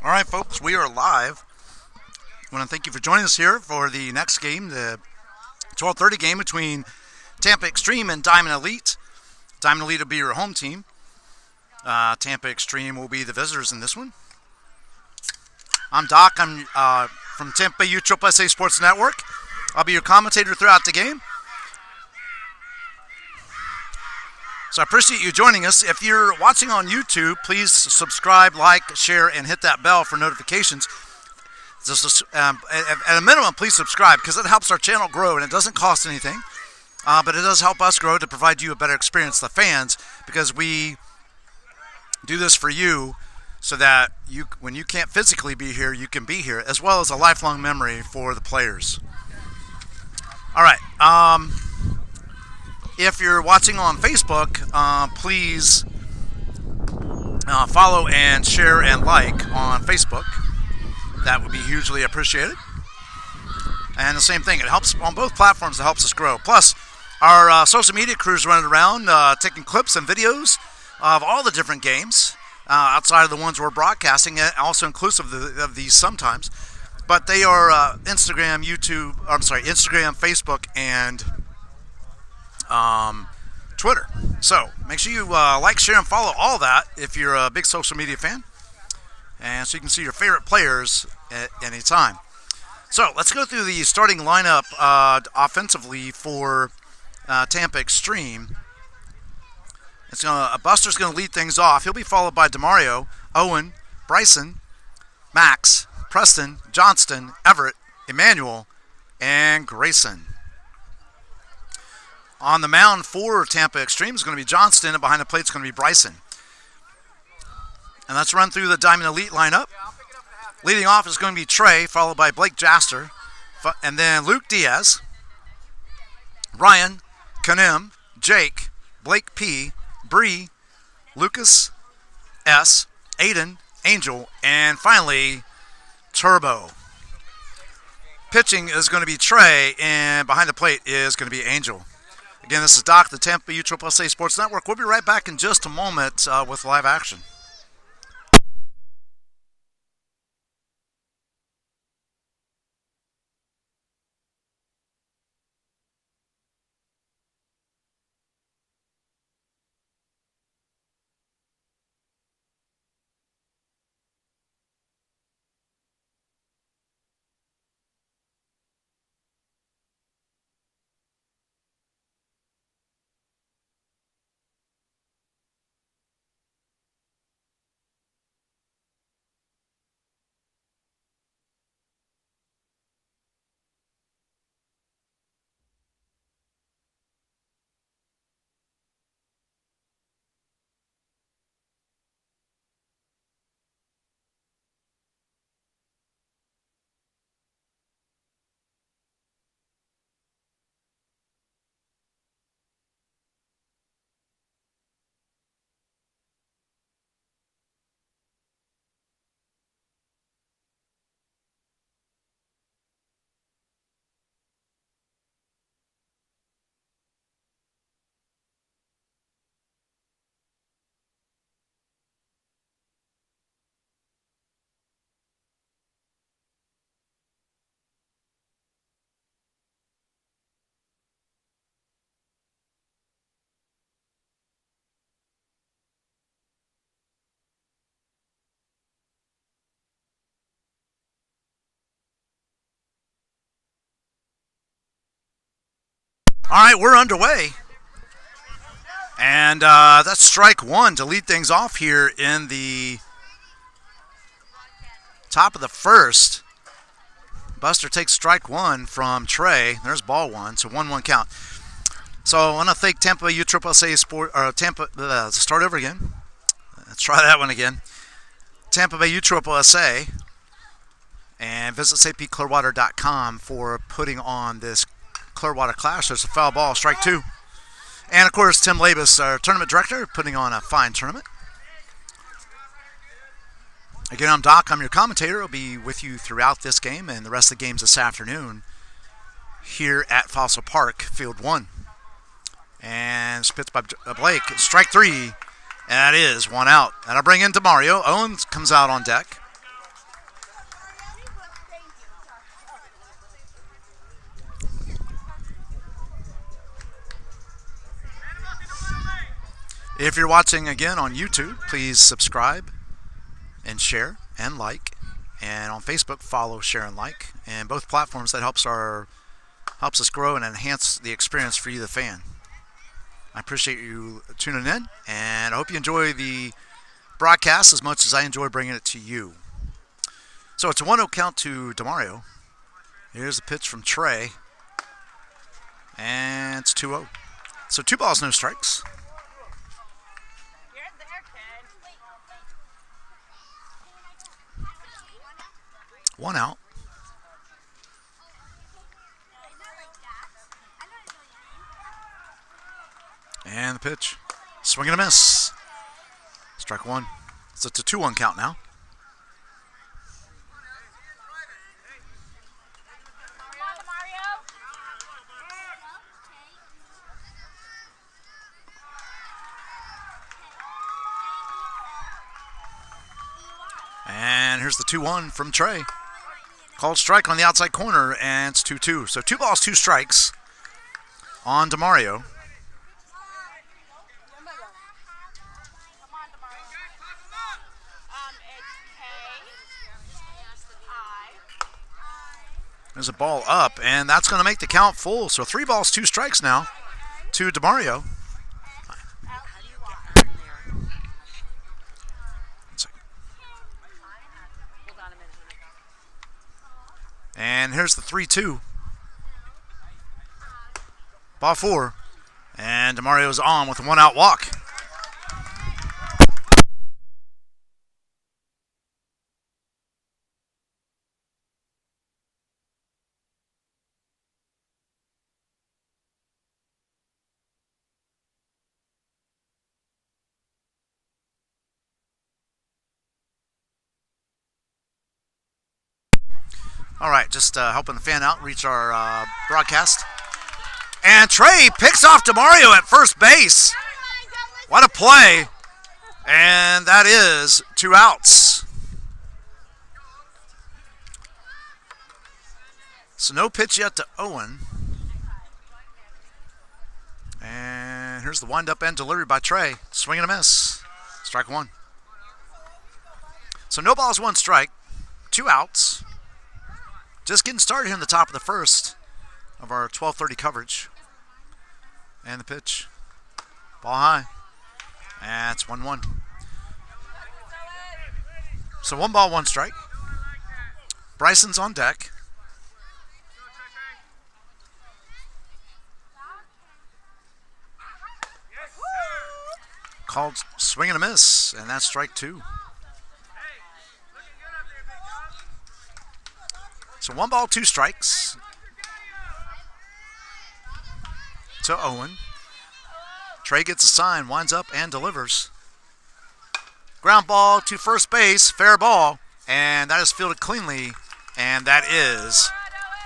All right, folks, we are live. I want to thank you for joining us here for the next game, the 12:30 game between Tampa Xtreme and Diamond Elite. Diamond Elite will be your home team. Tampa Xtreme will be the visitors in this one. I'm Doc. I'm from Tampa USSSA Sports Network. I'll be your commentator throughout the game. So I appreciate you joining us. If you're watching on YouTube, please subscribe, like, share, and hit that bell for notifications. Just, at a minimum, please subscribe because it helps our channel grow and it doesn't cost anything. But it does help us grow to provide you a better experience, the fans, because we do this for you so that you, when you can't physically be here, you can be here, as well as a lifelong memory for the players. All right. If you're watching on Facebook, please follow and share and like on Facebook. That would be hugely appreciated. And the same thing, it helps on both platforms. It helps us grow. Plus, our social media crews running around taking clips and videos of all the different games outside of the ones we're broadcasting, also inclusive of these sometimes. But they are Instagram, Facebook, and Twitter. So make sure you like, share, and follow all that if you're a big social media fan, and so you can see your favorite players at any time. So let's go through the starting lineup offensively for Tampa Xtreme. Buster's going to lead things off. He'll be followed by DeMario, Owen, Bryson, Max, Preston, Johnston, Everett, Emmanuel, and Grayson. On the mound for Tampa Xtreme is going to be Johnston, and behind the plate is going to be Bryson. And let's run through the Diamond Elite lineup. Leading off is going to be Trey, followed by Blake Jaster, and then Luke Diaz, Ryan, Kanim, Jake, Blake P, Bree, Lucas S, Aiden, Angel, and finally Turbo. Pitching is going to be Trey, and behind the plate is going to be Angel. Again, this is Doc, the Tampa USSSA Sports Network. We'll be right back in just a moment with live action. All right, we're underway. And that's strike one to lead things off here in the top of the first. Buster takes strike one from Trey. There's ball one, so 1-1 count. So I want to thank Tampa USSSA Sport, or Tampa, start over again. Let's try that one again. Tampa Bay USSSA, and visit clearwater.com for putting on this Clearwater Clash. There's a foul ball, strike two. And of course, Tim Labus, our tournament director, putting on a fine tournament. Again, I'm Doc. I'm your commentator. I'll be with you throughout this game and the rest of the games this afternoon here at Fossil Park, Field 1. And spits by Blake. Strike three. And that is one out. And I'll bring in DeMario. Owens comes out on deck. If you're watching again on YouTube, please subscribe and share and like. And on Facebook, follow, share, and like. And both platforms that helps us grow and enhance the experience for you, the fan. I appreciate you tuning in, and I hope you enjoy the broadcast as much as I enjoy bringing it to you. So it's a 1-0 count to DeMario. Here's the pitch from Trey, and it's 2-0. So 2 balls, no strikes. One out. And the pitch. Swing and a miss. Strike one. So it's a 2-1 count now. And here's the 2-1 from Trey. Called strike on the outside corner, and it's 2-2. So 2 balls, 2 strikes on DeMario. There's a ball up, and that's going to make the count full. So 3 balls, 2 strikes now to DeMario. And here's the 3-2. Ball 4. And DeMario's on with a 1-out walk. All right, just helping the fan out, reach our broadcast. And Trey picks off DeMario at first base. What a play. And that is 2 outs. So no pitch yet to Owen. And here's the wind-up end delivery by Trey. Swing and a miss. Strike 1. So no balls, 1 strike. 2 outs. Just getting started here in the top of the first of our 12:30 coverage. And the pitch. Ball high. And it's 1-1. So 1 ball, 1 strike. Bryson's on deck. Called swing and a miss, and that's strike 2. So 1 ball, 2 strikes to Owen. Trey gets a sign, winds up and delivers. Ground ball to first base, fair ball, and that is fielded cleanly, and that is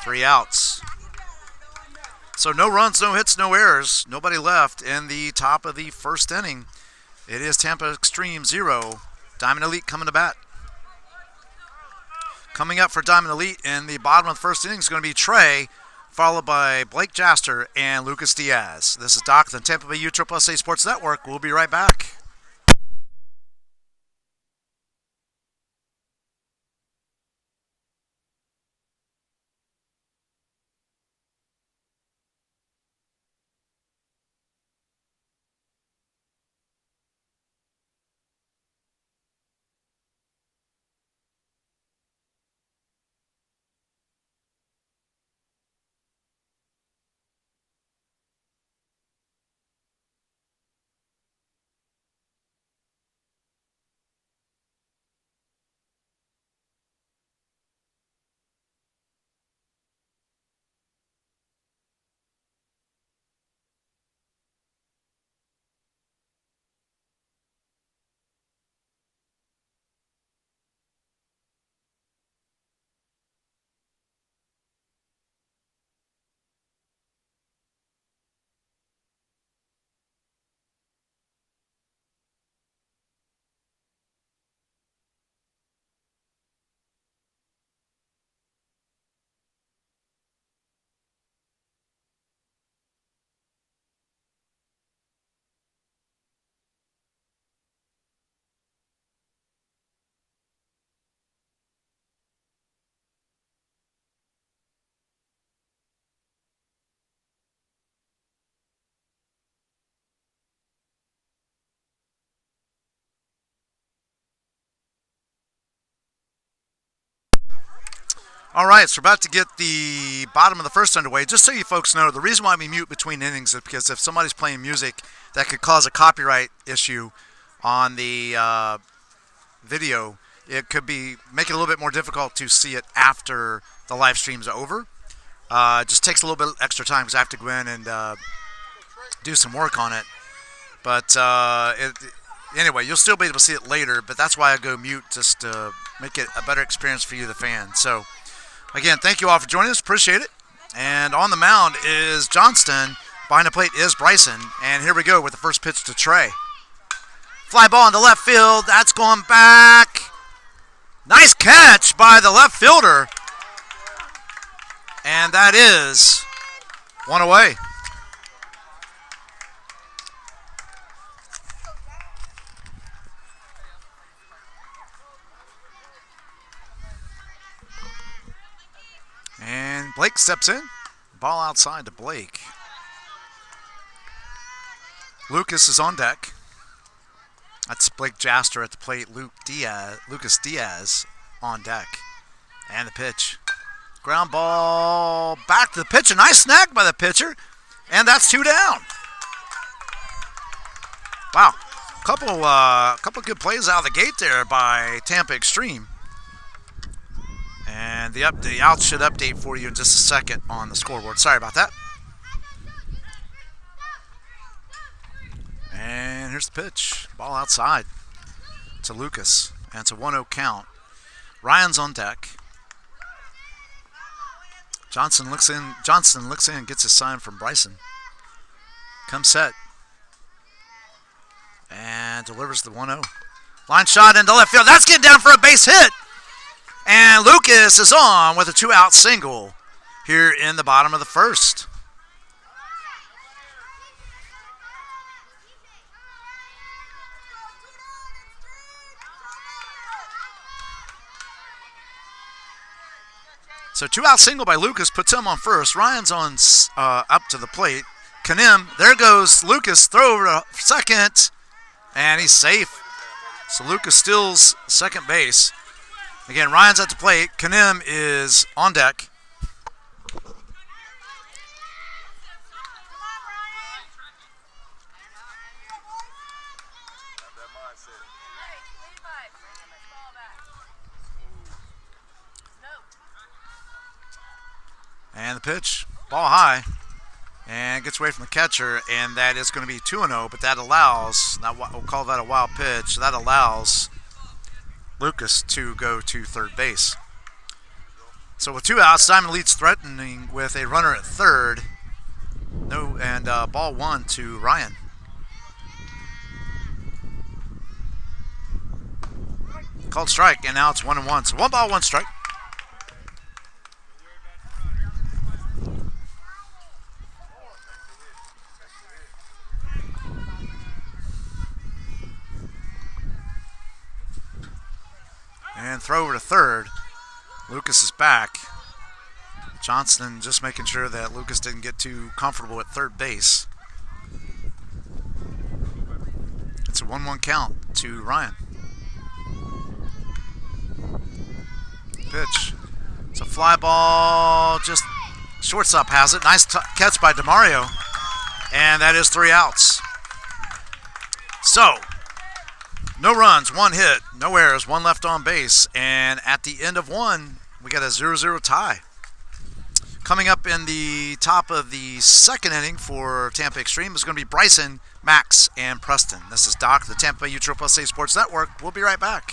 3 outs. So no runs, no hits, no errors, nobody left in the top of the first inning. It is Tampa Xtreme 0, Diamond Elite coming to bat. Coming up for Diamond Elite in the bottom of the first inning is going to be Trey, followed by Blake Jaster and Lucas Diaz. This is Doc, the Tampa Bay USSSA Sports Network. We'll be right back. All right, so we're about to get the bottom of the first underway. Just so you folks know, the reason why we mute between innings is because if somebody's playing music, that could cause a copyright issue on the video. It could be make it a little bit more difficult to see it after the live stream's over. It just takes a little bit extra time because I have to go in and do some work on it. But anyway, you'll still be able to see it later. But that's why I go mute, just to make it a better experience for you, the fan. So again, thank you all for joining us. Appreciate it. And on the mound is Johnston. Behind the plate is Bryson. And here we go with the first pitch to Trey. Fly ball into left field. That's going back. Nice catch by the left fielder. And that is one away. And Blake steps in. Ball outside to Blake. Lucas is on deck. That's Blake Jaster at the plate. Lucas Diaz on deck. And the pitch. Ground ball back to the pitcher. Nice snag by the pitcher. And that's 2 down. Wow. Couple good plays out of the gate there by Tampa Xtreme. And the out should update for you in just a second on the scoreboard. Sorry about that. And here's the pitch. Ball outside to Lucas. And it's a 1-0 count. Ryan's on deck. Johnson looks in and gets a sign from Bryson. Comes set. And delivers the 1-0. Line shot into left field. That's getting down for a base hit. And Lucas is on with a 2-out single here in the bottom of the first. So 2-out single by Lucas puts him on first. Ryan's on up to the plate. Kanim, there goes Lucas. Throw over to second. And he's safe. So Lucas steals second base. Again, Ryan's at the plate. Kanim is on deck. And the pitch, ball high, and gets away from the catcher, and that is going to be 2-0, but that allows, we'll call that a wild pitch, that allows Lucas to go to third base. So with 2 outs, Simon leads threatening with a runner at third. And ball 1 to Ryan. Called strike, and now it's 1-1. So 1 ball, 1 strike. And throw over to third. Lucas is back. Johnston just making sure that Lucas didn't get too comfortable at third base. It's a 1-1 count to Ryan. Pitch. It's a fly ball. Just shortstop has it. Nice catch by DeMario. And that is 3 outs. So, no runs, 1 hit, no errors, 1 left on base. And at the end of 1, we got a 0-0 tie. Coming up in the top of the second inning for Tampa Xtreme is going to be Bryson, Max, and Preston. This is Doc, the Tampa USSSA Sports Network. We'll be right back.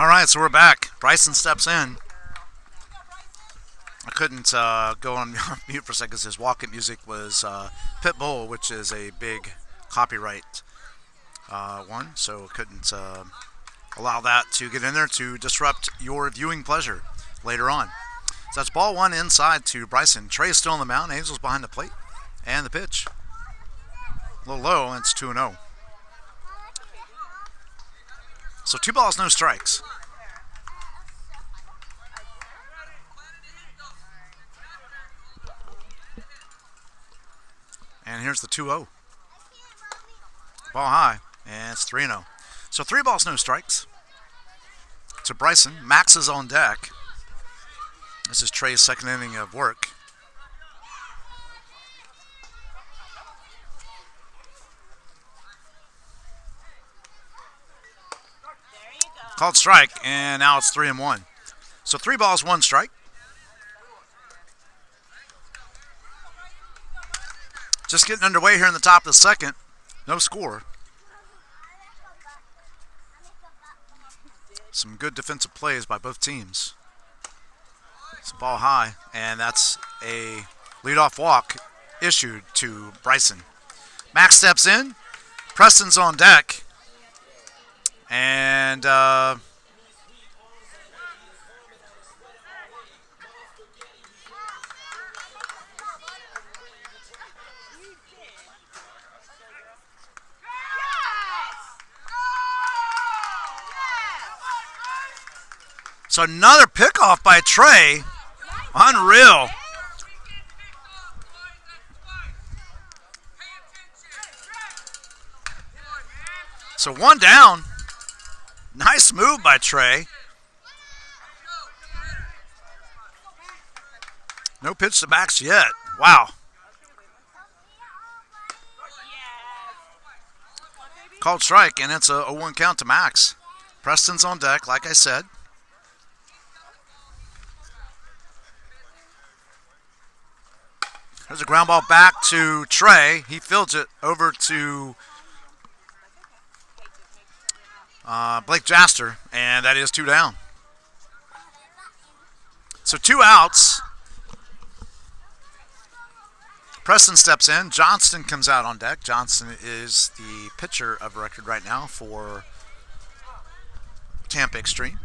All right, so we're back. Bryson steps in. I couldn't go on mute for a second because his walk-up music was Pitbull, which is a big copyright one, so couldn't allow that to get in there to disrupt your viewing pleasure later on. So that's ball one inside to Bryson. Trey's still on the mound. Angel's behind the plate. And the pitch. A little low, and it's 2-0. So 2 balls, no strikes. And here's the 2-0. Ball high, and it's 3-0. So 3 balls, no strikes. To Bryson. Max is on deck. This is Trey's second inning of work. Called strike, and now it's 3-1. So 3 balls, 1 strike. Just getting underway here in the top of the second. No score. Some good defensive plays by both teams. It's a ball high, and that's a leadoff walk issued to Bryson. Max steps in. Preston's on deck. And so another pickoff by Trey. Unreal. So 1 down. Nice move by Trey. No pitch to Max yet. Wow. Called strike, and it's a 0-1 count to Max. Preston's on deck, like I said. There's a ground ball back to Trey. He fields it over to Blake Jaster, and that is 2 down. So 2 outs. Preston steps in. Johnston comes out on deck. Johnston is the pitcher of record right now for Tampa Xtreme.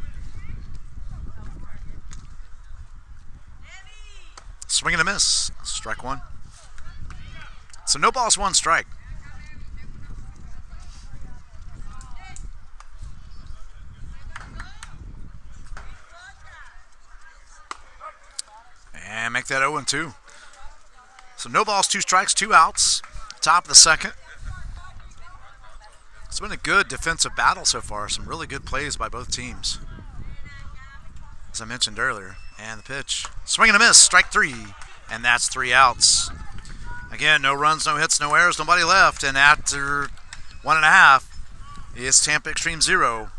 Swing and a miss. Strike 1. So no balls, 1 strike. And make that 0-2. So no balls, 2 strikes, 2 outs. Top of the second. It's been a good defensive battle so far. Some really good plays by both teams, as I mentioned earlier. And the pitch. Swing and a miss. Strike 3. And that's 3 outs. Again, no runs, no hits, no errors, nobody left. And after 1.5, it's Tampa Xtreme 0,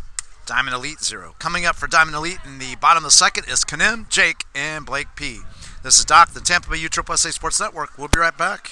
Diamond Elite 0. Coming up for Diamond Elite in the bottom of the second is Kanim, Jake, and Blake P. This is Doc, the Tampa Bay USSSA Sports Network. We'll be right back.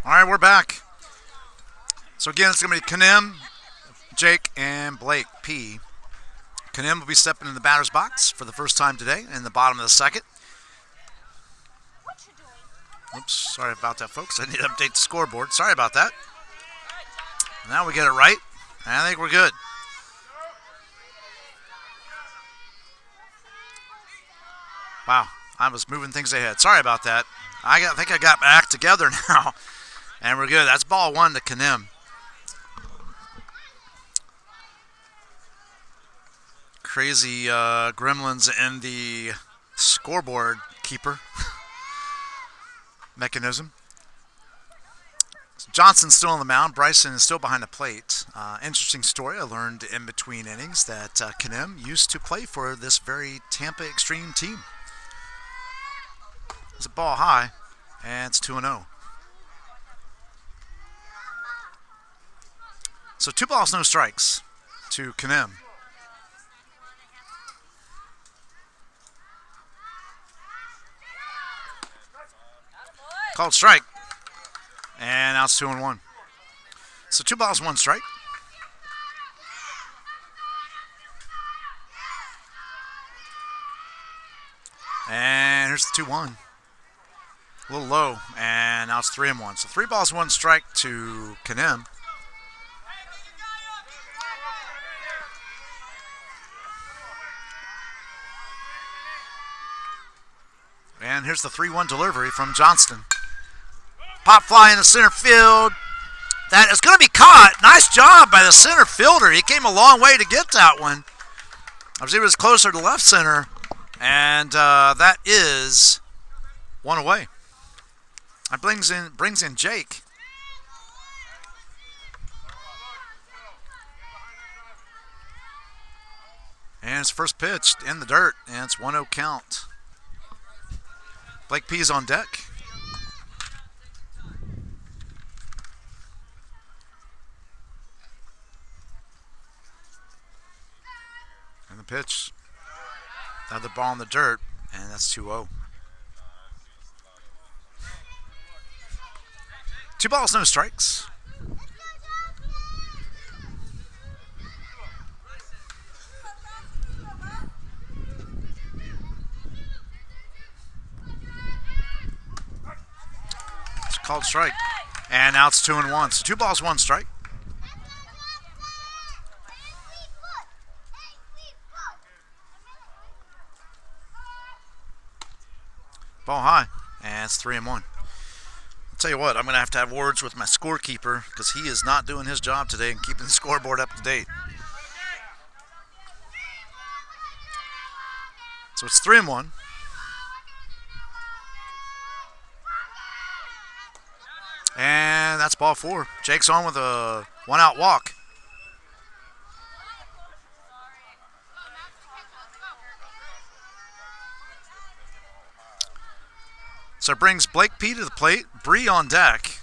All right, we're back. So again, it's going to be Kanem, Jake, and Blake P. Kanem will be stepping in the batter's box for the first time today in the bottom of the second. Oops, sorry about that, folks. I need to update the scoreboard. Sorry about that. Now we get it right. I think we're good. Wow, I was moving things ahead. Sorry about that. I think I got my act together now. And we're good. That's ball one to Kanem. Crazy gremlins in the scoreboard keeper mechanism. Johnson's still on the mound. Bryson is still behind the plate. Interesting story. I learned in between innings that Kanem used to play for this very Tampa Xtreme team. It's a ball high, and it's 2-0. So 2 balls, no strikes to Kanem. Called strike. And now it's 2-1. So 2 balls, 1 strike. And here's the 2-1. A little low. And now it's 3-1. So 3 balls, 1 strike to Kanem. And here's the 3-1 delivery from Johnston. Pop fly in the center field. That is going to be caught. Nice job by the center fielder. He came a long way to get that one. He was closer to left center. And that is 1 away. That brings in Jake. And his first pitch in the dirt. And it's 1-0 count. Blake P is on deck. And the pitch. Another ball in the dirt, and that's 2-0. 2 balls, no strikes. Called strike. And now it's 2-1. So 2 balls, 1 strike. Ball high. And it's 3-1. I'll tell you what, I'm going to have words with my scorekeeper because he is not doing his job today and keeping the scoreboard up to date. So it's 3-1. And that's ball 4. Jake's on with a 1-out walk. So it brings Blake P to the plate. Bree on deck.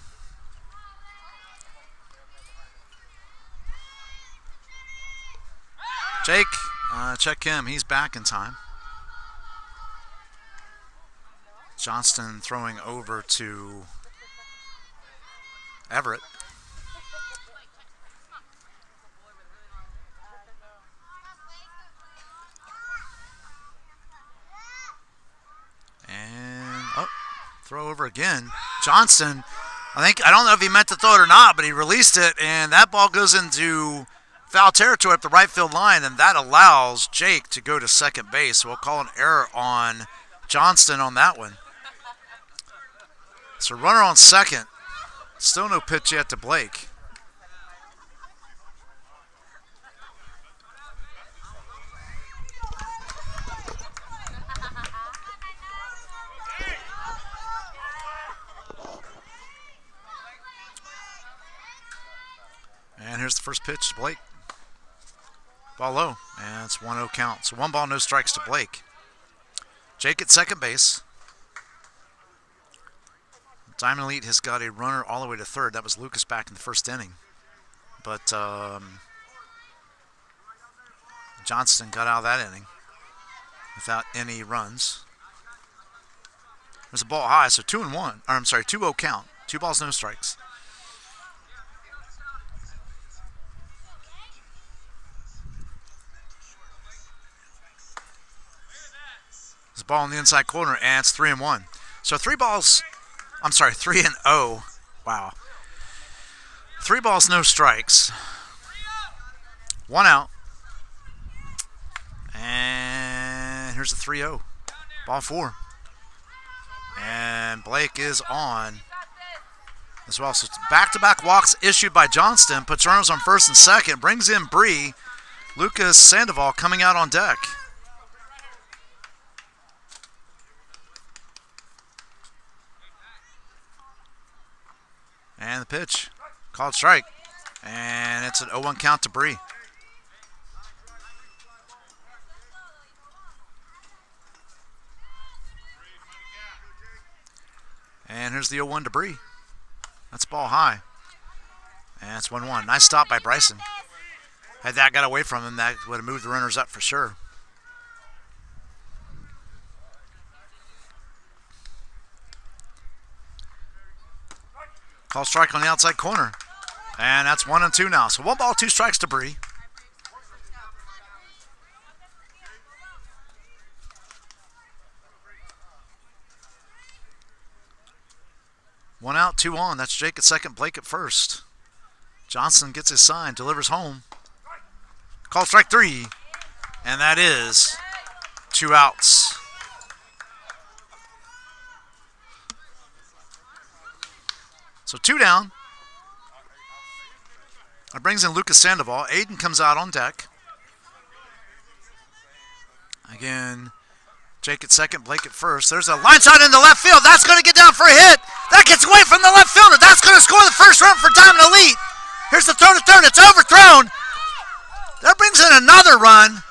Jake, check him. He's back in time. Johnston throwing over to Everett. And throw over again. Johnston, I don't know if he meant to throw it or not, but he released it, and that ball goes into foul territory up the right field line, and that allows Jake to go to second base. So we'll call an error on Johnston on that one. So runner on second. Still no pitch yet to Blake. And here's the first pitch to Blake. Ball low, and it's 1-0 count. So 1 ball, no strikes to Blake. Jake at second base. Diamond Elite has got a runner all the way to third. That was Lucas back in the first inning. But Johnston got out of that inning without any runs. There's a ball high, so 2-0 count. 2 balls, no strikes. There's a ball in the inside corner, and it's 3-1. So 3 balls, I'm sorry, 3-0. Wow. 3 balls, no strikes. 1 out. And here's the 3-0. Ball 4. And Blake is on as well. So back-to-back walks issued by Johnston. Puts runners on first and second. Brings in Bree. Lucas Sandoval coming out on deck. And the pitch. Called strike. And it's an 0-1 count to Bree. And here's the 0-1 to Bree. That's ball high. And it's 1-1. Nice stop by Bryson. Had that got away from him, that would have moved the runners up for sure. Call strike on the outside corner. And that's 1-2 now. So 1 ball, 2 strikes to Bree. One out, 2 on. That's Jake at second, Blake at first. Johnson gets his sign, delivers home. Call strike 3. And that is 2 outs. So 2 down. That brings in Lucas Sandoval. Aiden comes out on deck. Again, Jake at second, Blake at first. There's a line shot into left field. That's going to get down for a hit. That gets away from the left fielder. That's going to score the first run for Diamond Elite. Here's the throw to third. It's overthrown. That brings in another run.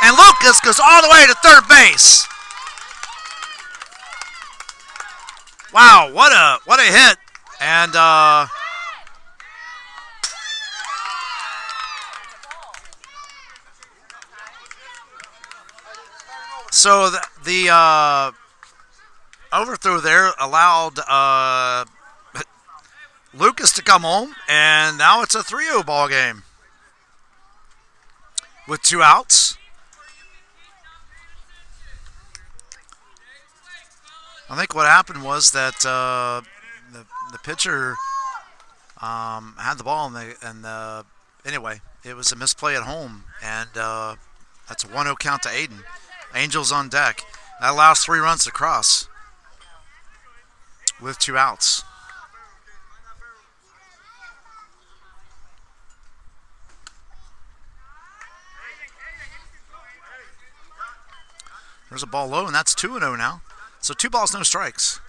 And Lucas goes all the way to third base. Wow, what a hit. And so the overthrow there allowed Lucas to come home, and now it's a 3-0 ball game with 2 outs. I think what happened was that the pitcher had the ball, and anyway, it was a misplay at home, and that's a 1-0 count to Aiden. Angels on deck. That allows 3 runs to cross with 2 outs. There's a ball low, and that's 2-0 now. So 2 balls, no strikes.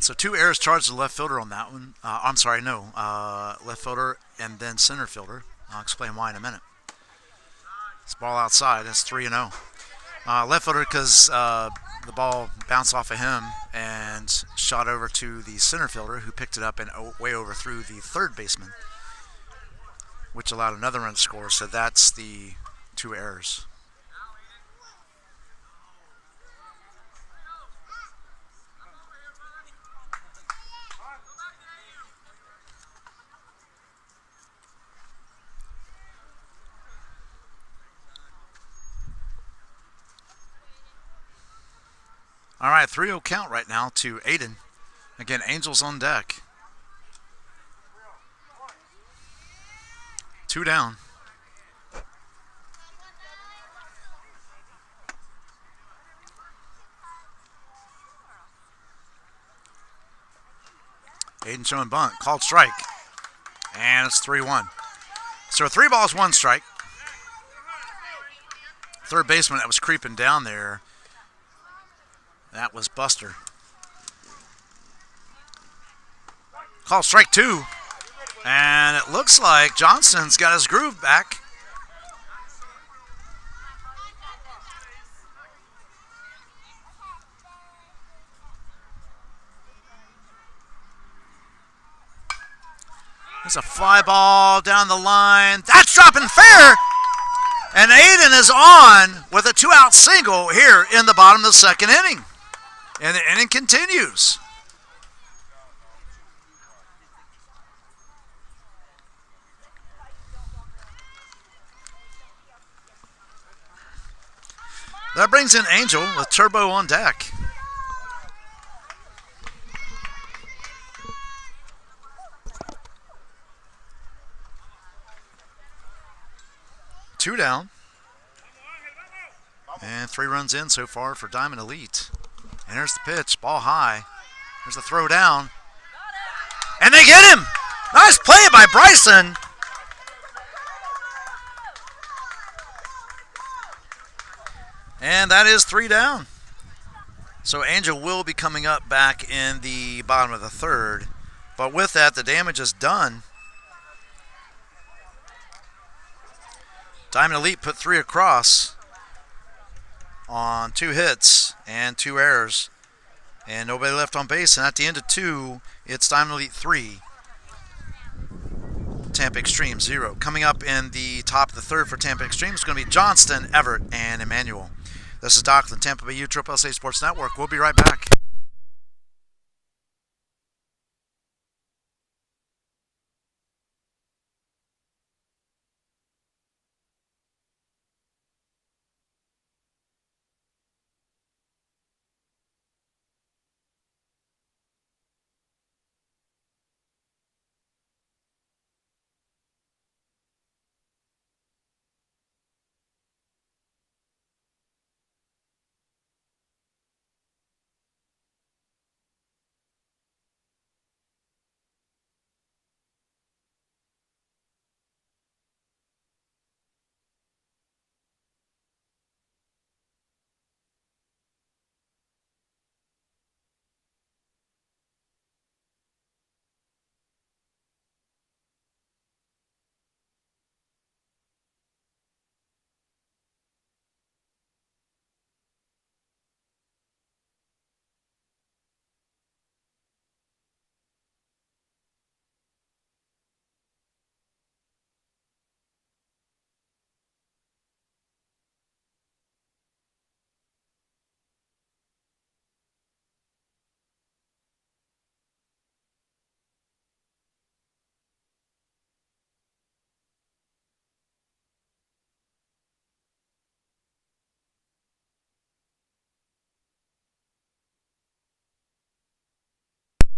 So 2 errors charged to the left fielder on that one. I'm sorry, no. Left fielder and then center fielder. I'll explain why in a minute. This ball outside, that's 3-0. Left fielder because the ball bounced off of him and shot over to the center fielder, who picked it up and way overthrew the third baseman, which allowed another run to score. So that's the 2 errors. All right, 3-0 count right now to Aiden. Again, Angels on deck. 2 down. Aiden showing bunt, called strike. And it's 3-1. So 3 balls, 1 strike. Third baseman that was creeping down there, that was Buster. Call strike 2. And it looks like Johnson's got his groove back. There's a fly ball down the line. That's dropping fair. And Aiden is on with a 2-out single here in the bottom of the 2nd inning. And the inning continues. That brings in Angel with Turbo on deck. Two down. And 3 runs in so far for Diamond Elite. And there's the pitch, ball high. There's the throw down. And they get him! Nice play by Bryson. And that is 3 down. So Angel will be coming up back in the bottom of the third. But with that, the damage is done. Diamond Elite put 3 across on 2 hits and 2 errors. And nobody left on base. And at the end of 2, it's Diamond Elite 3. Tampa Xtreme 0. Coming up in the top of the third for Tampa Xtreme is going to be Johnston, Everett, and Emmanuel. This is Doc from the Tampa Bay USSSA Sports Network. We'll be right back.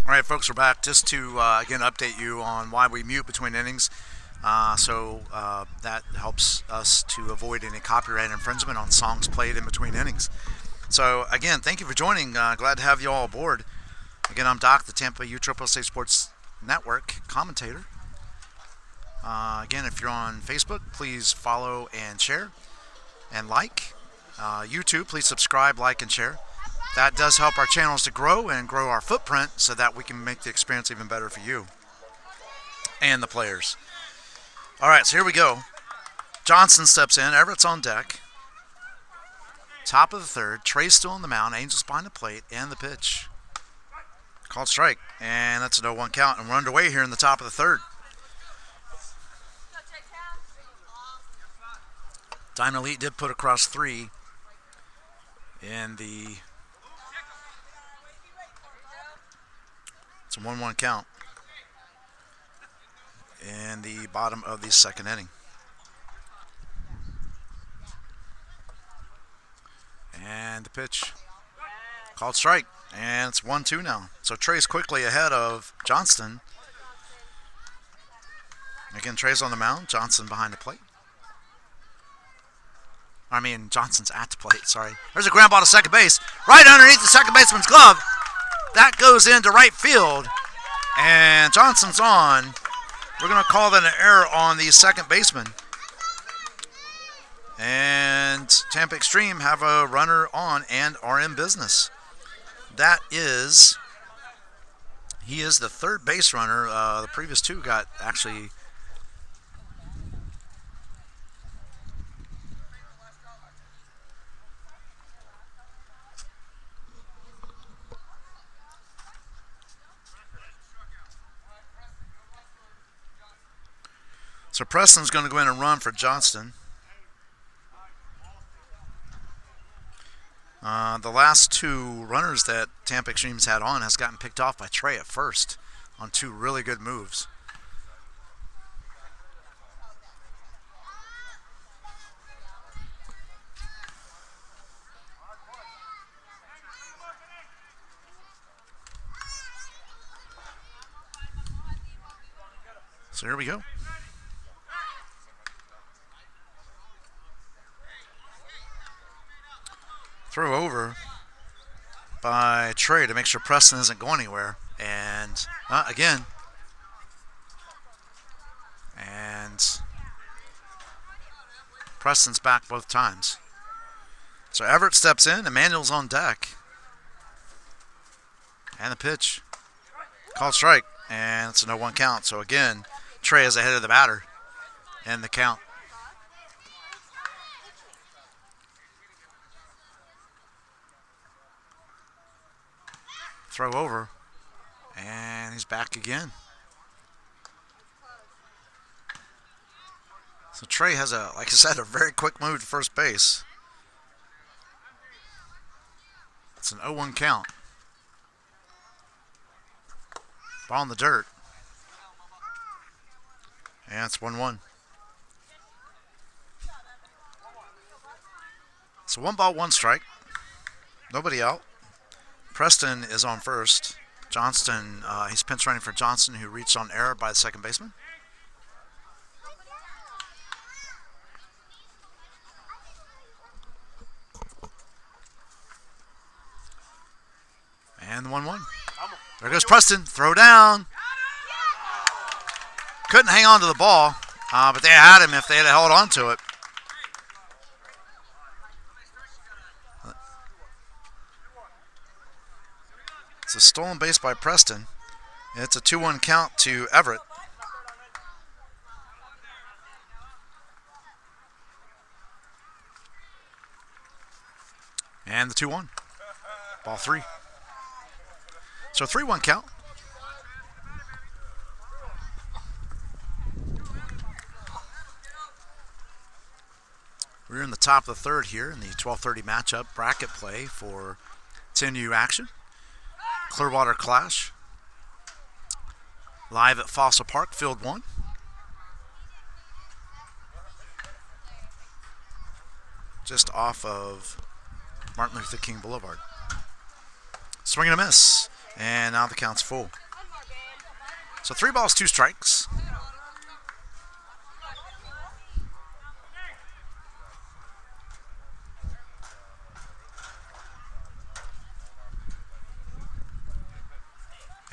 All right, folks, we're back just to, again, update you on why we mute between innings. That helps us to avoid any copyright infringement on songs played in between innings. So, again, thank you for joining. Glad to have you all aboard. Again, I'm Doc, the Tampa USSSA Sports Network commentator. Again, if you're on Facebook, please follow and share and like. YouTube, please subscribe, like, and share. That does help our channels to grow and grow our footprint so that we can make the experience even better for you and the players. All right, so here we go. Johnson steps in. Everett's on deck. Top of the third. Trey's still on the mound. Angels behind the plate and the pitch. Called strike. And that's a 0-1 count. And we're underway here in the top of the third. Diamond Elite did put across 3 in the... It's a 1-1 count in the bottom of the second inning. And the pitch. Called strike. And it's 1-2 now. So Trey's quickly ahead of Johnston. Again, Trey's on the mound. Johnson behind the plate. Johnson's at the plate, sorry. There's a ground ball to second base. Right underneath the second baseman's glove. That goes into right field. And Johnson's on. We're going to call that an error on the second baseman. And Tampa Xtreme have a runner on and are in business. He is the third base runner. The previous 2 got actually... So Preston's going to go in and run for Johnston. The last 2 runners that Tampa Xtreme's had on has gotten picked off by Trey at first on 2 really good moves. So here we go. Throw over by Trey to make sure Preston isn't going anywhere. And again. And Preston's back both times. So Everett steps in. Emmanuel's on deck. And the pitch. Called strike. And it's a 0-1 count. So again, Trey is ahead of the batter in the count. Throw over. And he's back again. So Trey has, like I said, a very quick move to first base. It's an 0-1 count. Ball in the dirt. And it's 1-1. So 1 ball, 1 strike. Nobody out. Preston is on first. Johnston, he's pinch running for Johnson, who reached on error by the second baseman. And the 1-1. There goes Preston. Throw down. Couldn't hang on to the ball, but they had him if they had held on to it. It's a stolen base by Preston. It's a 2-1 count to Everett. And the 2-1. Ball 3. So 3-1 count. We're in the top of the third here in the 12:30 matchup bracket play for 10U action. Clearwater Clash. Live at Fossil Park, Field 1. Just off of Martin Luther King Boulevard. Swing and a miss. And now the count's full. So 3 balls, 2 strikes.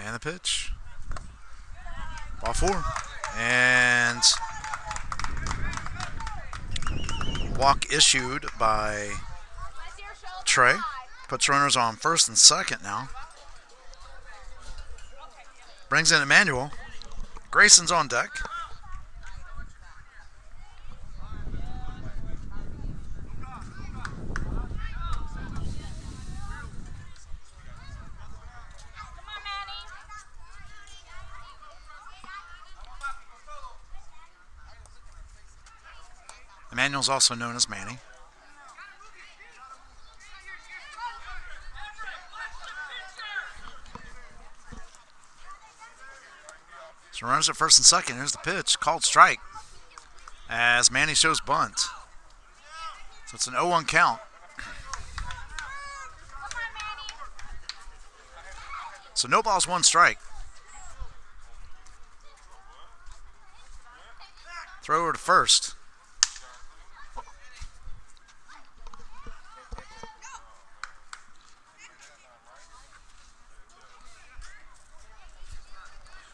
And the pitch. Ball 4. And walk issued by Trey. Puts runners on first and second now. Brings in Emmanuel. Grayson's on deck. Emmanuel's also known as Manny. So runners at first and second. Here's the pitch. Called strike as Manny shows bunt. So it's an 0-1 count. So no balls, 1 strike. Throw over to first.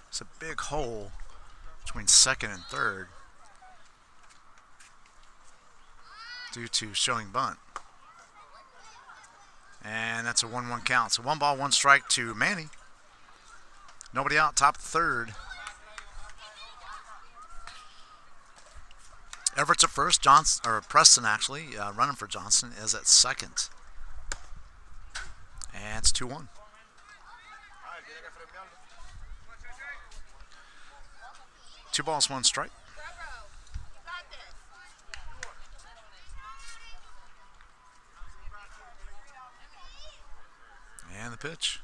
It's a big hole between second and third due to showing bunt. And that's a 1-1 count. So 1 ball, 1 strike to Manny. Nobody out, top of the third. Everett's at first. Preston actually running for Johnson is at second. And it's 2-1. Two balls, 1 strike. And the pitch.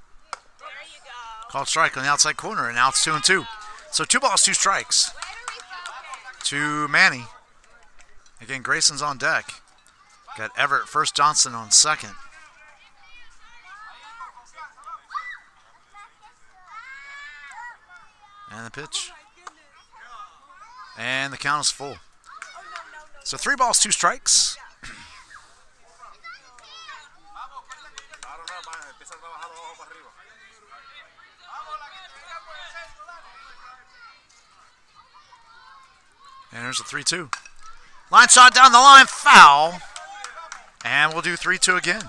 Called strike on the outside corner, and now it's 2-2. So 2 balls, 2 strikes to Manny. Again, Grayson's on deck. Got Everett first, Johnson on second. And the pitch. And the count is full. So 3 balls, 2 strikes. And there's a 3-2. Line shot down the line, foul. And we'll do 3-2 again.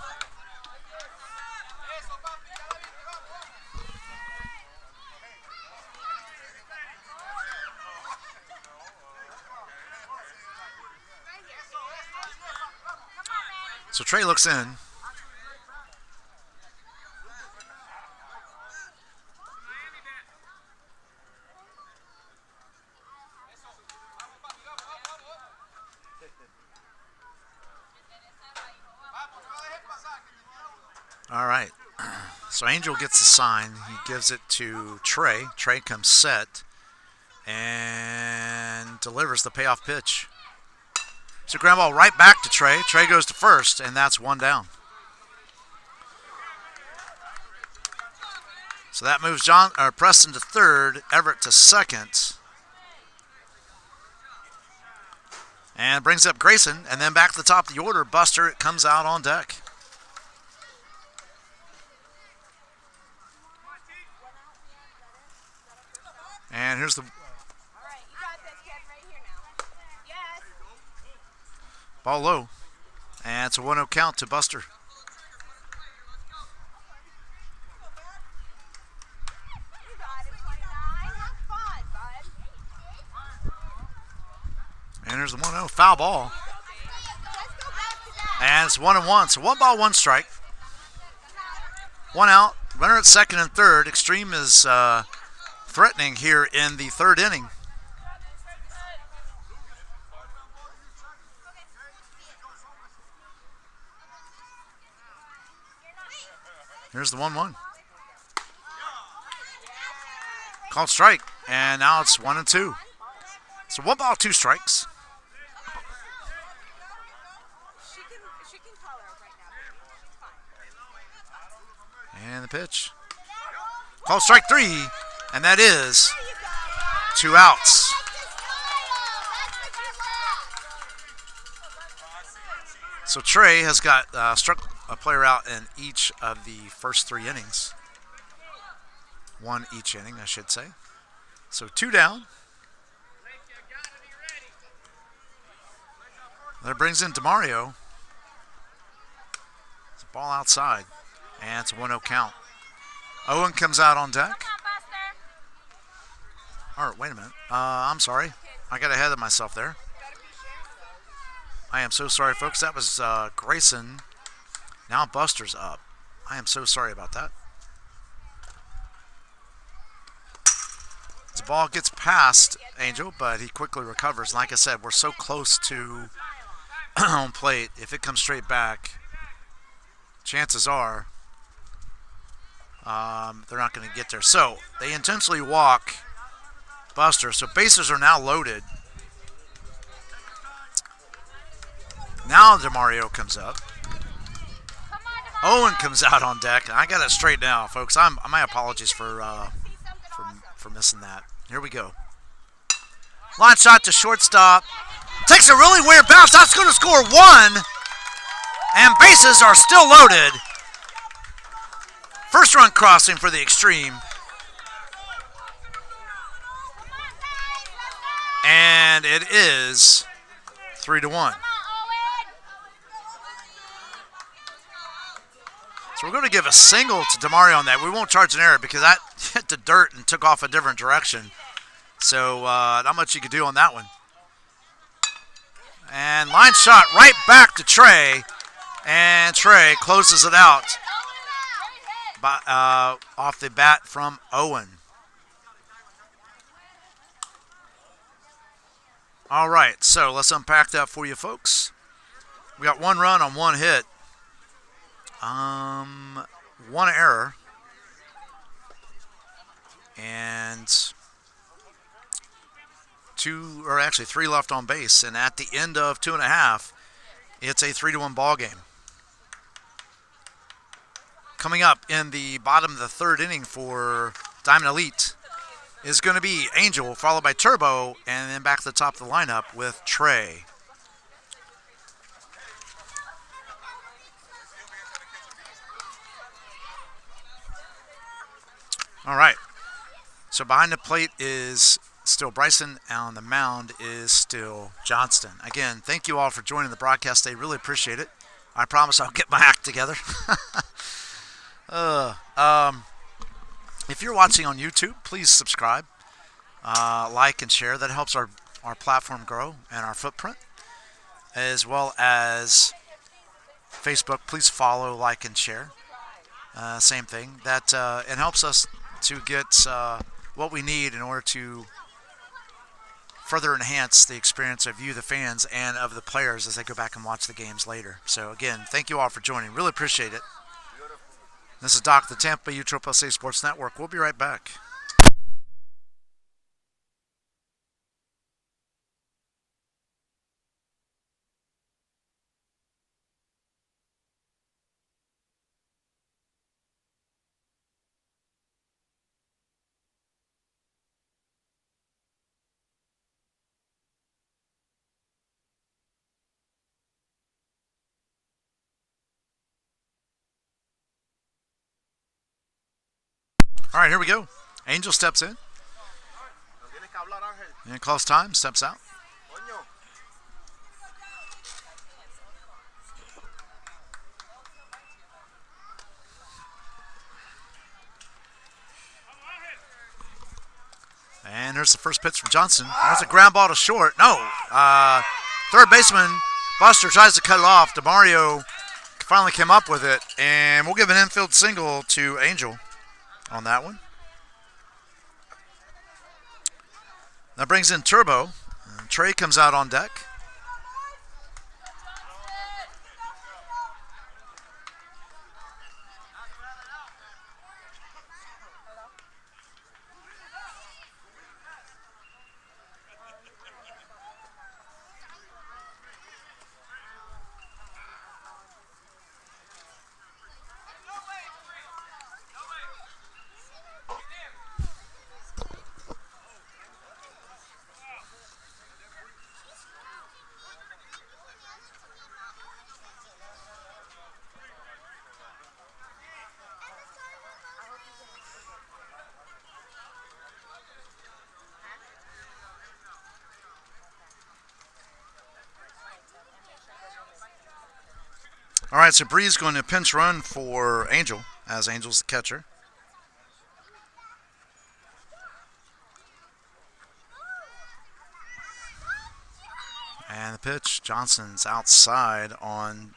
So Trey looks in. All right. So Angel gets the sign. He gives it to Trey. Trey comes set and delivers the payoff pitch. So ground ball right back to Trey. Trey goes to first, and that's 1 down. So that moves Preston to third, Everett to second. And brings up Grayson, and then back to the top of the order, Buster comes out on deck. And here's the... Ball low, and it's a 1-0 count to Buster. And there's the 1-0 foul ball. And it's 1-1, so 1 ball, 1 strike. 1 out, runner at second and third. Xtreme is threatening here in the 3rd inning. Here's the 1-1. Called strike, and now it's 1-2. So 1 ball, 2 strikes. And the pitch. Called strike 3, and that is 2 outs. So Trey has got struck a player out in each of the first 3 innings. 1 each inning, I should say. So 2 down. That brings in DeMario. It's a ball outside, and it's a 1-0 count. Owen comes out on deck. All right, wait a minute. I'm sorry. I got ahead of myself there. I am so sorry, folks. That was Grayson. Now Buster's up. I am so sorry about that. The ball gets past Angel, but he quickly recovers. Like I said, we're so close to home plate. If it comes straight back, chances are they're not going to get there. So they intentionally walk Buster. So bases are now loaded. Now DeMario comes up. Owen comes out on deck. I got it straight now, folks. My apologies for missing that. Here we go. Line shot to shortstop. Takes a really weird bounce. That's going to score 1. And bases are still loaded. First run crossing for the Xtreme. And it is 3-1. So we're going to give a single to DeMario on that. We won't charge an error because that hit the dirt and took off a different direction. So not much you could do on that one. And line shot right back to Trey. And Trey closes it out off the bat from Owen. All right, so let's unpack that for you, folks. We got 1 run on 1 hit. 1 error. And 3 left on base. And at the end of 2.5, it's a 3-1 ball game. Coming up in the bottom of the 3rd inning for Diamond Elite, is going to be Angel, followed by Turbo, and then back to the top of the lineup with Trey. All right. So behind the plate is still Bryson, and on the mound is still Johnston. Again, thank you all for joining the broadcast today. Really appreciate it. I promise I'll get my act together. If you're watching on YouTube, please subscribe, like, and share. That helps our platform grow and our footprint. As well as Facebook, please follow, like, and share. Same thing. That it helps us to get what we need in order to further enhance the experience of you, the fans, and of the players as they go back and watch the games later. So again, thank you all for joining. Really appreciate it. This is Doc, the Tampa USSSA Sports Network. We'll be right back. All right, here we go. Angel steps in. And calls time, steps out. And there's the first pitch from Johnson. There's a ground ball to short. No. Third baseman, Buster, tries to cut it off. DeMario finally came up with it. And we'll give an infield single to Angel on that one. That brings in Turbo. Trey comes out on deck. All right, so Bree's going to pinch run for Angel, as Angel's the catcher. And the pitch, Johnson's outside on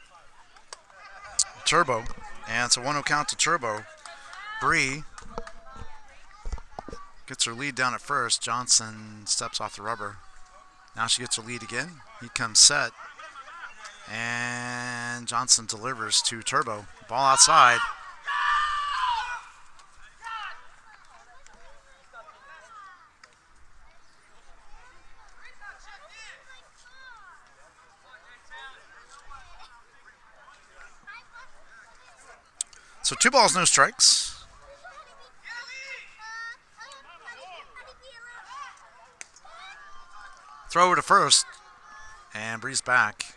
Turbo. And it's a 1-0 count to Turbo. Bree gets her lead down at first. Johnson steps off the rubber. Now she gets her lead again. He comes set. And Johnson delivers to Turbo. Ball outside. So 2 balls, no strikes. Throw over to first. And Bree's back.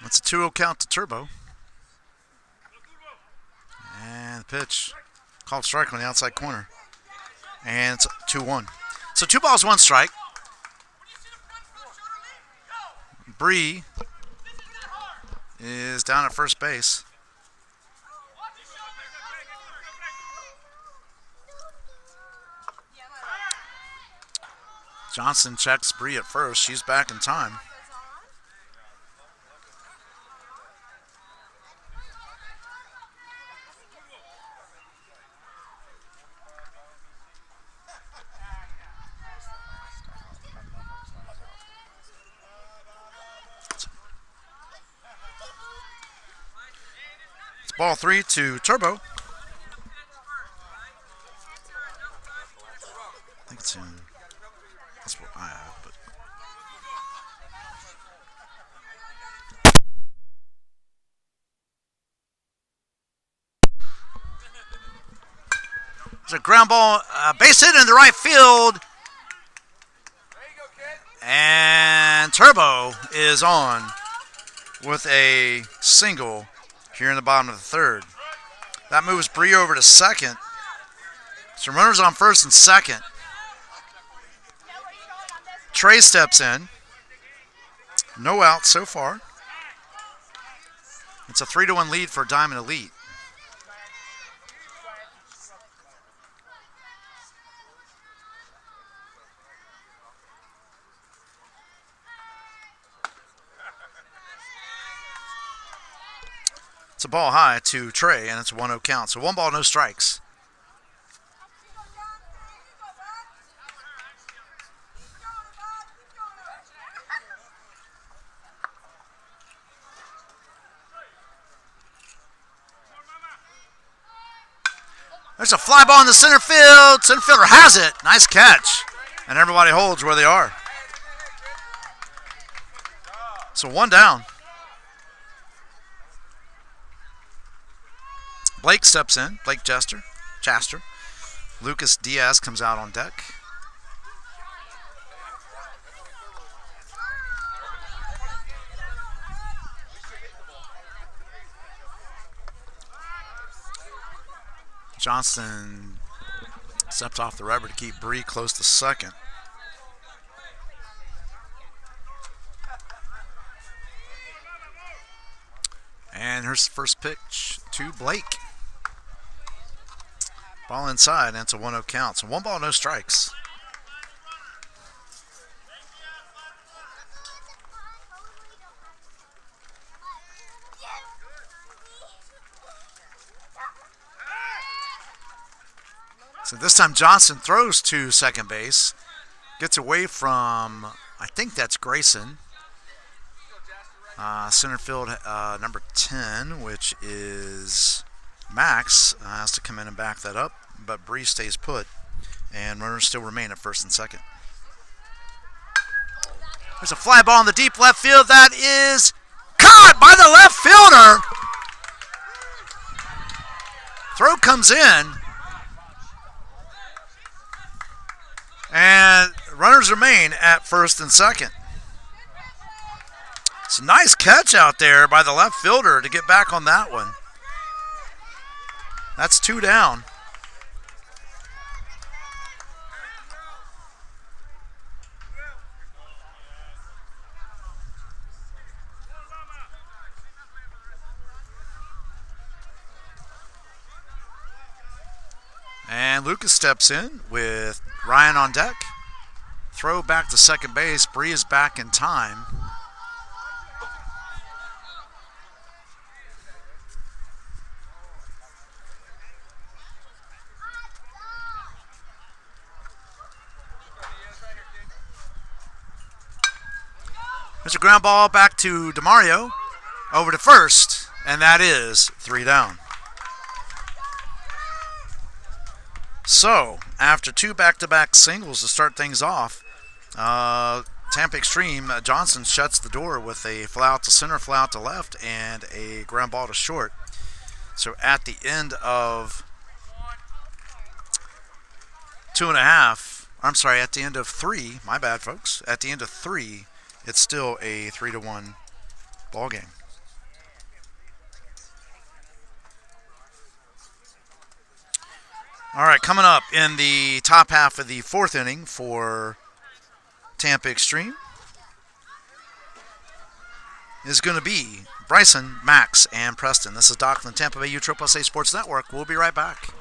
That's a 2-0 count to Turbo. And the pitch. Called strike on the outside corner. And it's 2-1. So 2 balls, 1 strike. Bree is down at first base. Johnson checks Bree at first. She's back in time. Ball 3 to Turbo. I think it's in. That's what I have, but a ground ball, base hit in the right field. And Turbo is on with a single here in the bottom of the third. That moves Bree over to second. So runners on first and second. Trey steps in. No outs so far. It's a 3-1 lead for Diamond Elite. It's a ball high to Trey, and it's a 1-0 count. So 1 ball, no strikes. There's a fly ball in the center field. Center fielder has it. Nice catch. And everybody holds where they are. So 1 down. Blake steps in. Blake Chaster. Lucas Diaz comes out on deck. Johnston steps off the rubber to keep Bree close to second. And here's the first pitch to Blake. Ball inside, and it's a 1-0 count. So 1 ball, no strikes. So this time Johnson throws to second base. Gets away from, I think that's Grayson. Center field number 10, which is Max, has to come in and back that up. But Bree stays put. And runners still remain at first and second. There's a fly ball in the deep left field. That is caught by the left fielder. Throw comes in. And runners remain at first and second. It's a nice catch out there by the left fielder to get back on that one. That's 2 down. And Lucas steps in with Ryan on deck. Throw back to second base. Bree is back in time. There's a ground ball back to DeMario. Over to first. And that is 3 down. So, after 2 back-to-back singles to start things off, Tampa Xtreme, Johnson shuts the door with a fly out to center, fly out to left, and a ground ball to short. So at the end of 2.5, at the end of 3, my bad, folks. At the end of 3, it's still a 3-1 ball game. All right, coming up in the top half of the 4th inning for Tampa Xtreme is going to be Bryson, Max, and Preston. This is Doc from the Tampa Bay USSSA Sports Network. We'll be right back.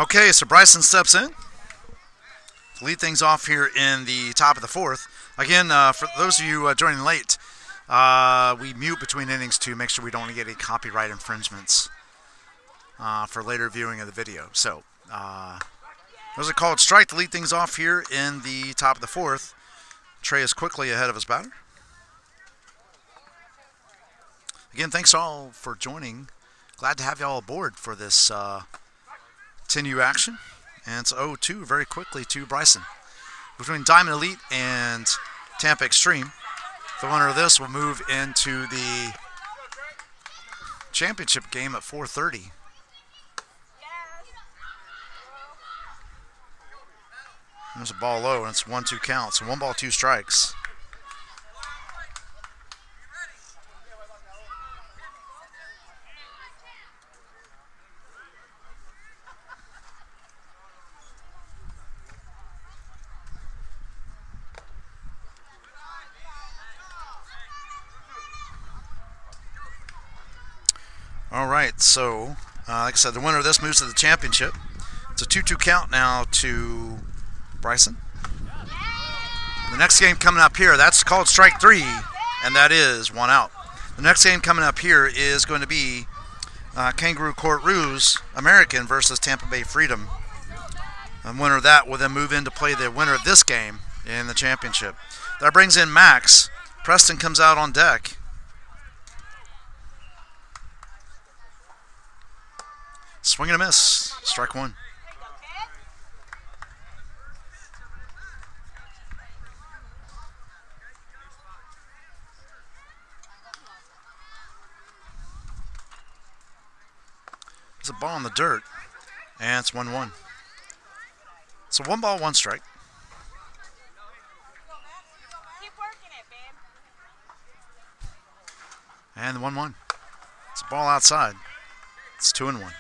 Okay, so Bryson steps in to lead things off here in the top of the fourth. Again, for those of you joining late, we mute between innings to make sure we don't get any copyright infringements for later viewing of the video. So, those are called strike to lead things off here in the top of the fourth. Trey is quickly ahead of his batter. Again, thanks all for joining. Glad to have you all aboard for this 10U action. And it's 0-2 very quickly to Bryson. Between Diamond Elite and Tampa Xtreme, the winner of this will move into the championship game at 4:30. There's a ball low, and it's 1-2 count. So 1 ball, 2 strikes. All right, so like I said, the winner of this moves to the championship. It's a 2-2 count now to Bryson. The next game coming up here, that's called strike 3, and that is 1 out. The next game coming up here is going to be Kangaroo Court Ruse American versus Tampa Bay Freedom. The winner of that will then move in to play the winner of this game in the championship. That brings in Max. Preston comes out on deck. Swing and a miss. Strike 1. There's a ball in the dirt, and it's 1-1. So 1 ball, 1 strike. Keep working it, babe. And the 1-1. It's a ball outside. It's 2-1.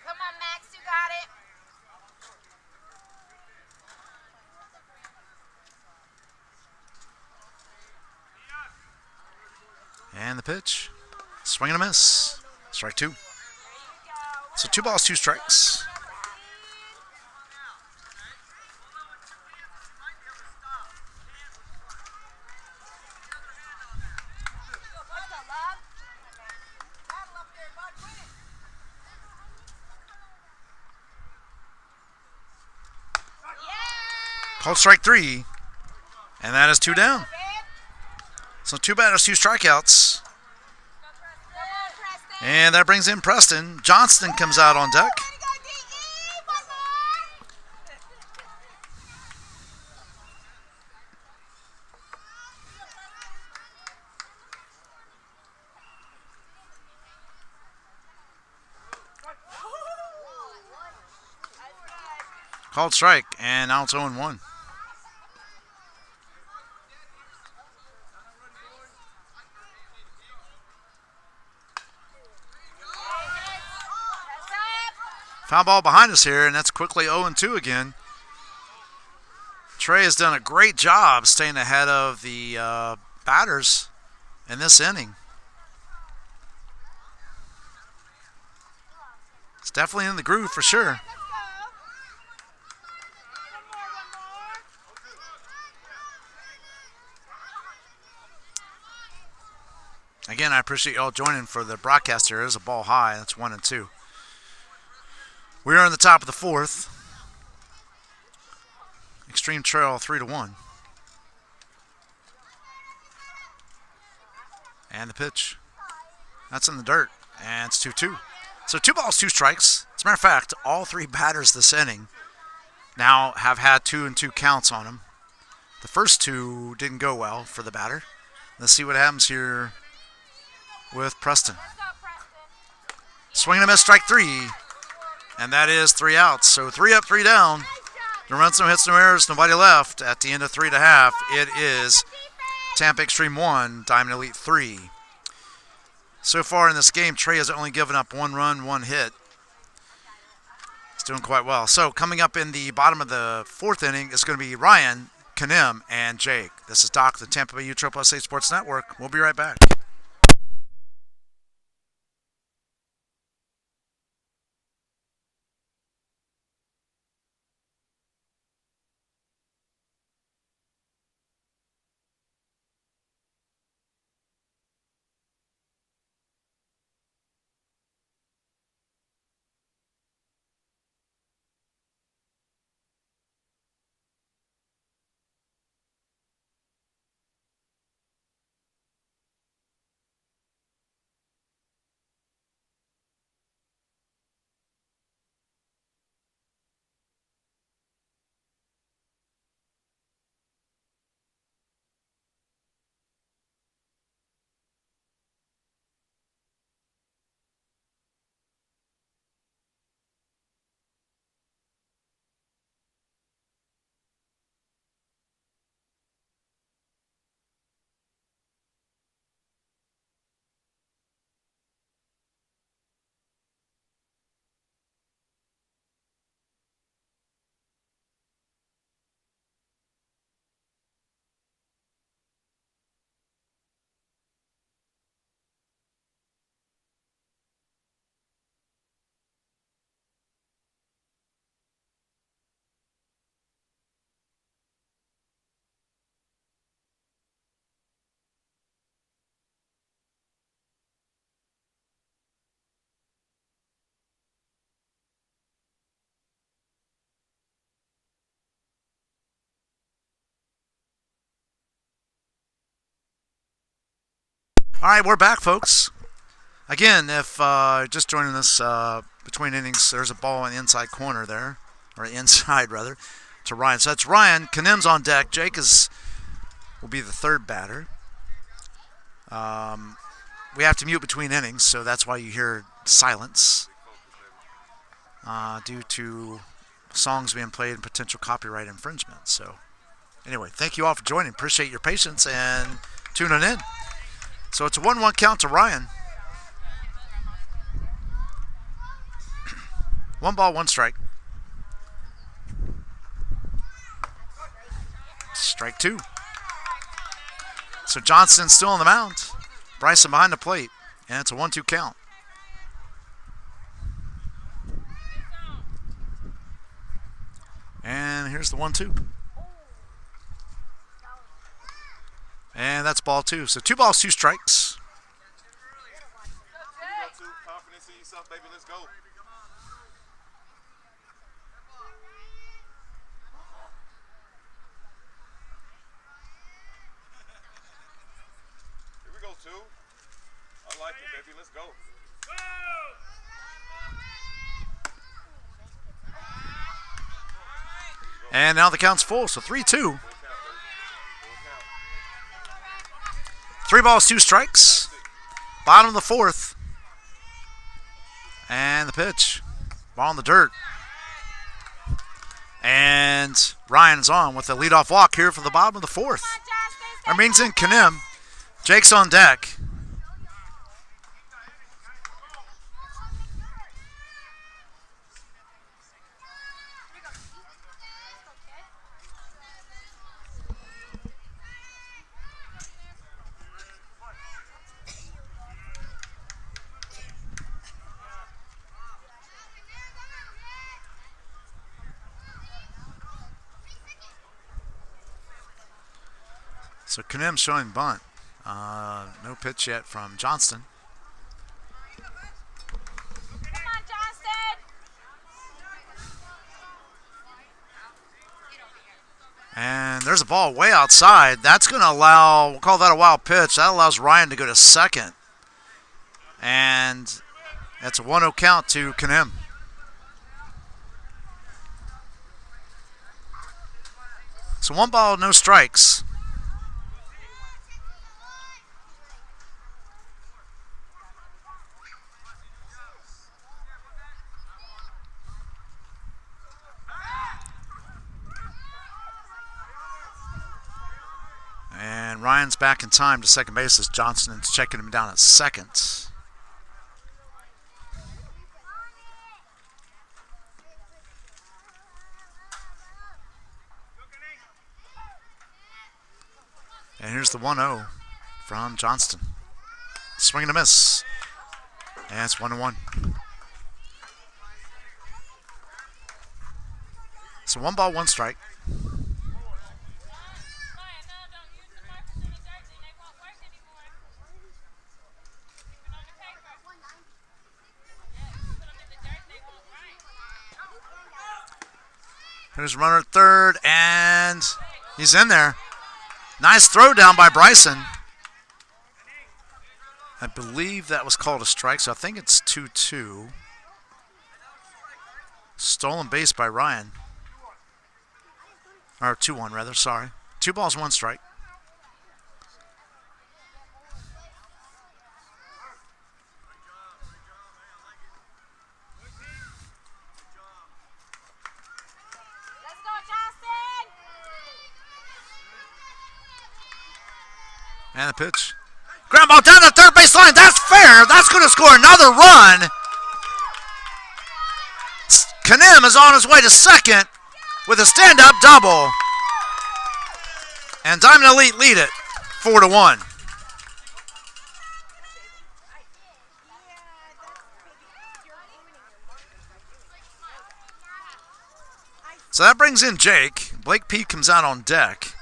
Come on, Max, you got it. And the pitch. Swing and a miss. Strike 2. So 2 balls, 2 strikes. Called strike 3. And that is 2 down. So 2 batters, 2 strikeouts. And that brings in Preston. Johnston comes out on deck. Called strike, and now it's 0-1. Foul ball behind us here, and that's quickly 0-2 again. Trey has done a great job staying ahead of the batters in this inning. It's definitely in the groove for sure. Again, I appreciate y'all joining for the broadcast here. There's a ball high. That's 1-2. We are in the top of the fourth. Xtreme trail 3-1. And the pitch. That's in the dirt. And it's 2-2. So 2 balls, 2 strikes. As a matter of fact, all 3 batters this inning now have had 2-2 counts on them. The first 2 didn't go well for the batter. Let's see what happens here with Preston. Swing and a miss, strike 3. And that is 3 outs. So 3 up, 3 down. No runs, no hits, no errors, nobody left. At the end of 3 1/2, it is Tampa Xtreme 1, Diamond Elite 3. So far in this game, Trey has only given up 1 run, 1 hit. He's doing quite well. So coming up in the bottom of the 4th inning is going to be Ryan, Kanim, and Jake. This is Doc, the Tampa Bay USSSA Sports Network. We'll be right back. All right, we're back, folks. Again, if just joining us between innings, there's a ball in the inside corner there, or inside rather, to Ryan. So that's Ryan. Kanem's on deck. Jake will be the third batter. We have to mute between innings, so that's why you hear silence due to songs being played and potential copyright infringement. So anyway, thank you all for joining. Appreciate your patience and tuning in. So it's a 1-1 count to Ryan. 1 ball, 1 strike. Strike 2. So Johnston's still on the mound. Bryson behind the plate. And it's a 1-2 count. And here's the 1-2. And that's ball 2. So 2 balls, 2 strikes. Confidence in yourself, baby. Let's go. Here we go, 2. I like it, baby. Let's go. And now the count's full, so 3-2. 3 balls, 2 strikes. Bottom of the 4th. And the pitch. Ball in the dirt. And Ryan's on with a leadoff walk here for the bottom of the 4th. That brings in Kanem. Jake's on deck. So Kanem showing bunt. No pitch yet from Johnston. Come on, Johnston. And there's a ball way outside. That's going to allow, we'll call that a wild pitch. That allows Ryan to go to second. And that's a 1-0 count to Kanem. So 1 ball, no strikes. And Ryan's back in time to second base as Johnston is checking him down at second. And here's the 1-0 from Johnston. Swing and a miss. And it's 1-1. So 1 ball, 1 strike. Here's runner at third, and he's in there. Nice throw down by Bryson. I believe that was called a strike, so I think it's 2-2. Stolen base by Ryan. Or 2-1, rather, sorry. 2 balls, 1 strike. And the pitch. Ground ball down the third base line. That's fair. That's going to score another run. Kanem is on his way to second with a stand-up double. And Diamond Elite lead it 4-1. So that brings in Jake. Blake Pete comes out on deck.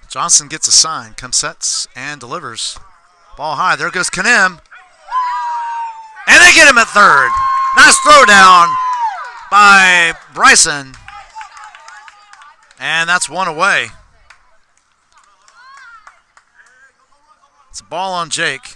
Johnson gets a sign, comes, sets, and delivers. Ball high. There goes Kanem. And they get him at third. Nice throw down by Bryson. And that's one away. It's a ball on Jake.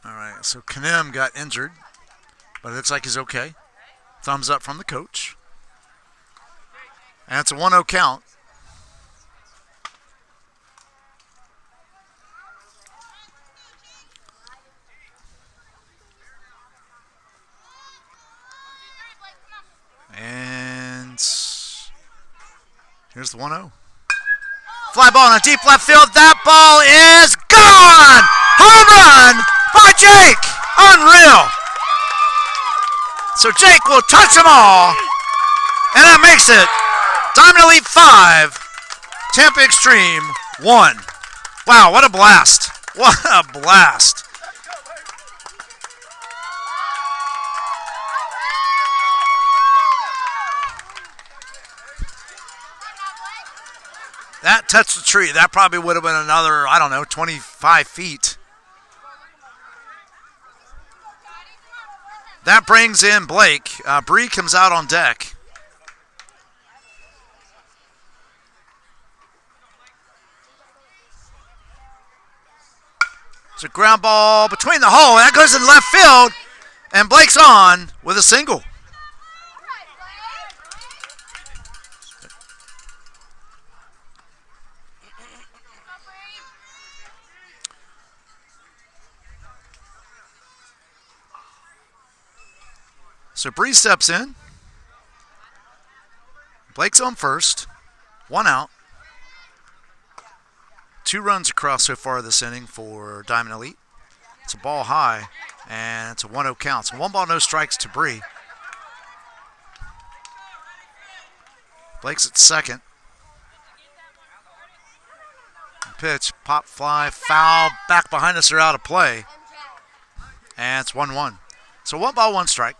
All right, so Kanem got injured, but it looks like he's okay. Thumbs up from the coach. And it's a 1-0 count. And here's the 1-0. Fly ball in a deep left field. That ball is gone! Home run by Jake! Unreal! So Jake will touch them all, and that makes it Diamond Elite 5, Tampa Xtreme 1. Wow, what a blast. What a blast. That touched the tree. That probably would have been another, 25 feet. That brings in Blake. Bree comes out on deck. It's a ground ball between the hole. That goes in left field. And Blake's on with a single. So Bree steps in. Blake's on first. 1 out. 2 runs across so far this inning for Diamond Elite. It's a ball high, and it's a 1-0 count. So 1 ball, no strikes to Bree. Blake's at second. Pitch, pop fly, foul, back behind us are out of play. And it's 1-1. So 1 ball, 1 strike.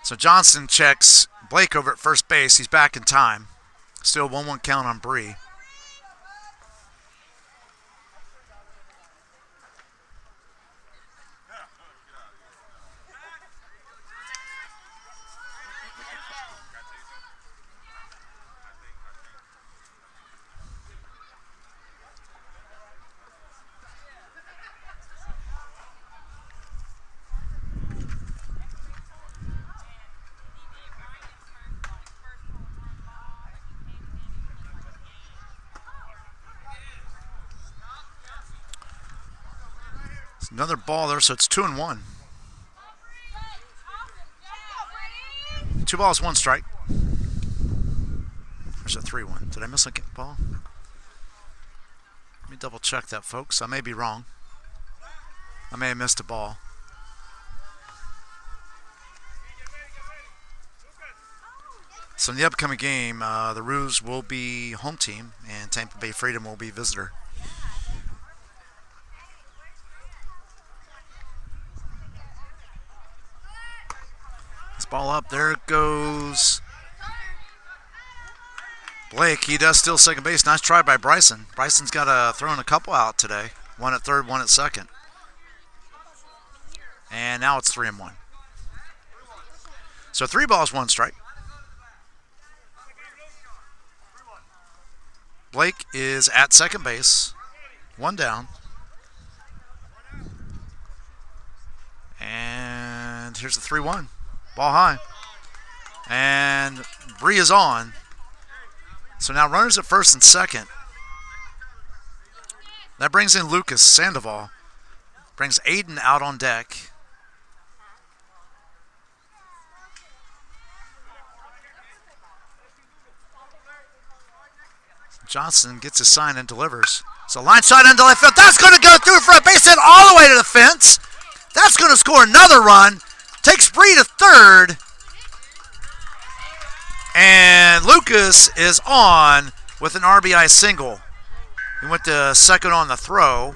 So Johnson checks Blake over at first base. He's back in time. Still 1-1 count on Bree. Another ball there, so it's 2-1. 2 balls, 1 strike. There's a 3-1. Did I miss a ball? Let me double check that, folks. I may be wrong. I may have missed a ball. So in the upcoming game, the Roos will be home team, and Tampa Bay Freedom will be visitor. Ball up, there it goes. Blake, he does steal second base. Nice try by Bryson. Bryson's got thrown a couple out today. 1 at third, 1 at second. And now it's 3-1. So 3 balls, 1 strike. Blake is at second base. 1 down. And here's the 3-1. Ball high. And Bree is on. So now runners at first and second. That brings in Lucas Sandoval. Brings Aiden out on deck. Johnson gets his sign and delivers. So line shot into left field. That's going to go through for a base hit all the way to the fence. That's going to score another run. Takes Bree to third. And Lucas is on with an RBI single. He went to second on the throw.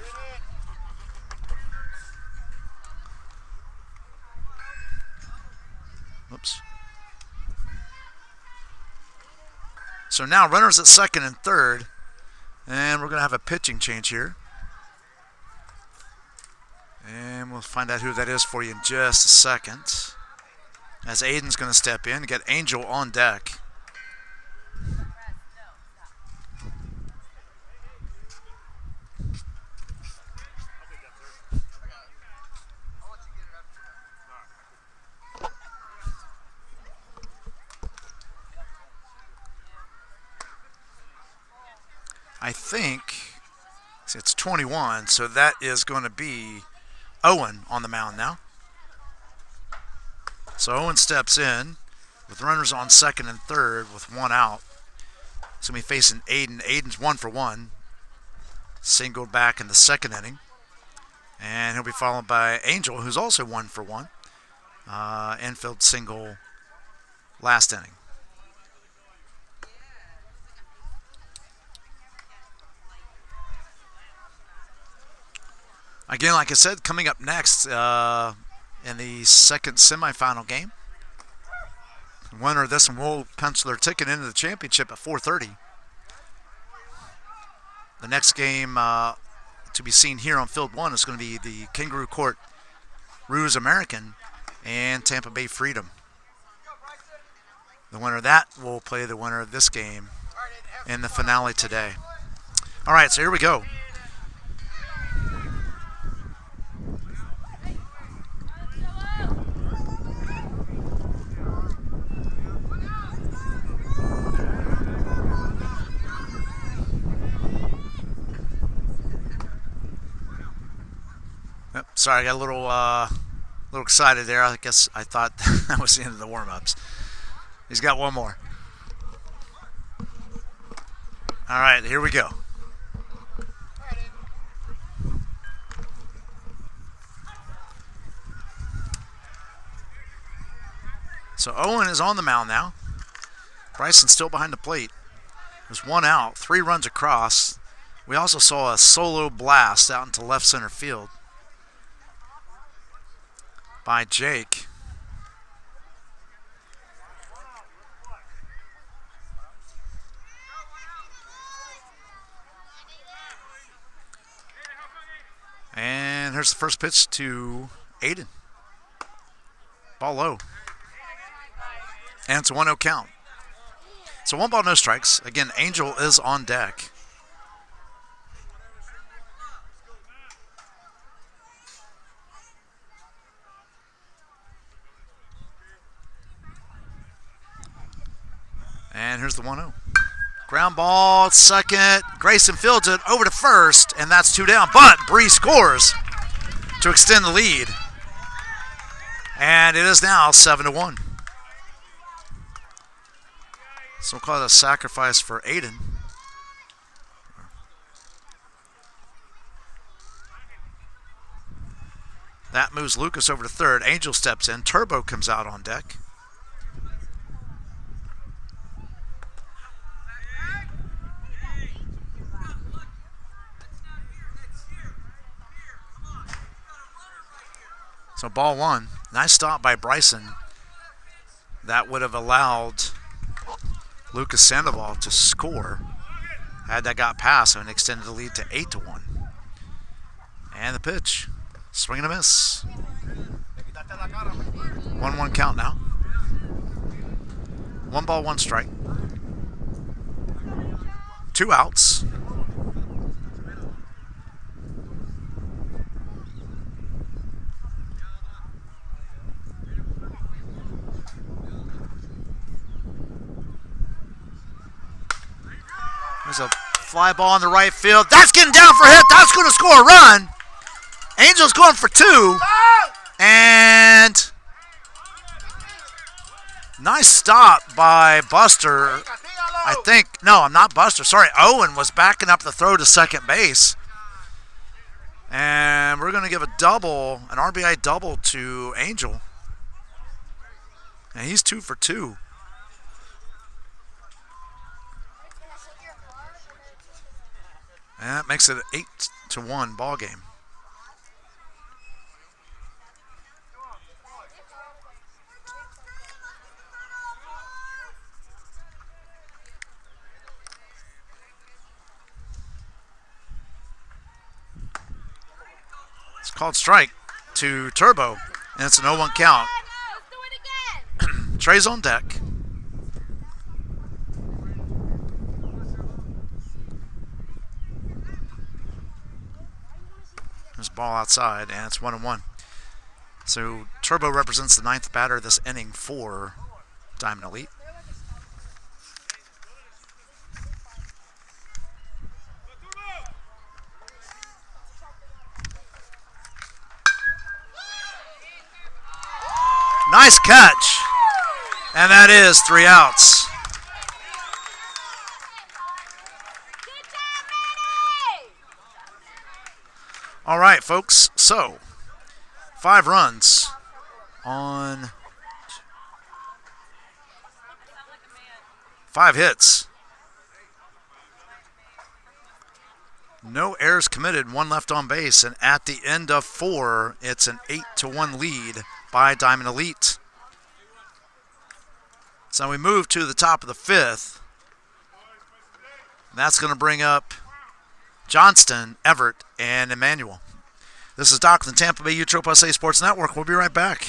Oops. So now runners at second and third. And we're going to have a pitching change here. And we'll find out who that is for you in just a second. As Aiden's going to step in and get Angel on deck. I think it's 21, so that is going to be Owen on the mound now. So Owen steps in with runners on second and third with one out. So we facing Aiden. Aiden's 1 for 1. Singled back in the second inning. And he'll be followed by Angel, who's also 1 for 1. Infield single last inning. Again, like I said, coming up next in the second semifinal game. The winner of this one will punch their ticket into the championship at 4:30. The next game to be seen here on Field 1 is going to be the Kangaroo Court Ruse American and Tampa Bay Freedom. The winner of that will play the winner of this game in the finale today. All right, so here we go. Sorry, I got a little excited there. I guess I thought that was the end of the warm-ups. He's got one more. All right, here we go. So Owen is on the mound now. Bryson's still behind the plate. There's one out, 3 runs across. We also saw a solo blast out into left center field by Jake. And here's the first pitch to Aiden. Ball low. And it's a 1-0 count. So 1 ball, no strikes. Again, Angel is on deck. And here's the 1-0. Ground ball, second. Grayson fields it over to first, and that's 2 down. But Bree scores to extend the lead. And it is now 7-1. So we'll call it a sacrifice for Aiden. That moves Lucas over to third. Angel steps in. Turbo comes out on deck. So ball 1. Nice stop by Bryson. That would have allowed Lucas Sandoval to score had that got past and extended the lead to 8-1. And the pitch. Swing and a miss. 1-1 count now. 1 ball, 1 strike. 2 outs. There's a Fly ball in the right field. That's getting down for a hit. That's going to score a run. Angels going for 2. And nice stop by Buster. I think, no, I'm not Buster. Sorry, Owen was backing up the throw to second base. And we're going to give a double, an RBI double to Angel. And he's 2 for 2. And that makes it an 8-1 ball game. It's called strike to Turbo, and it's an 0-1 count. Let's do it again. Trey's on deck. There's a ball outside, and it's 1-1. So Turbo represents the 9th batter this inning for Diamond Elite. Nice catch. And that is 3 outs. Good job, Manny. All right, folks. So, 5 runs on 5 hits. No errors committed, 1 left on base, and at the end of 4, it's an 8-1 lead by Diamond Elite. So we move to the top of the 5th. And that's going to bring up Johnston, Everett, and Emmanuel. This is Doc from the Tampa Bay Utro USA Sports Network. We'll be right back.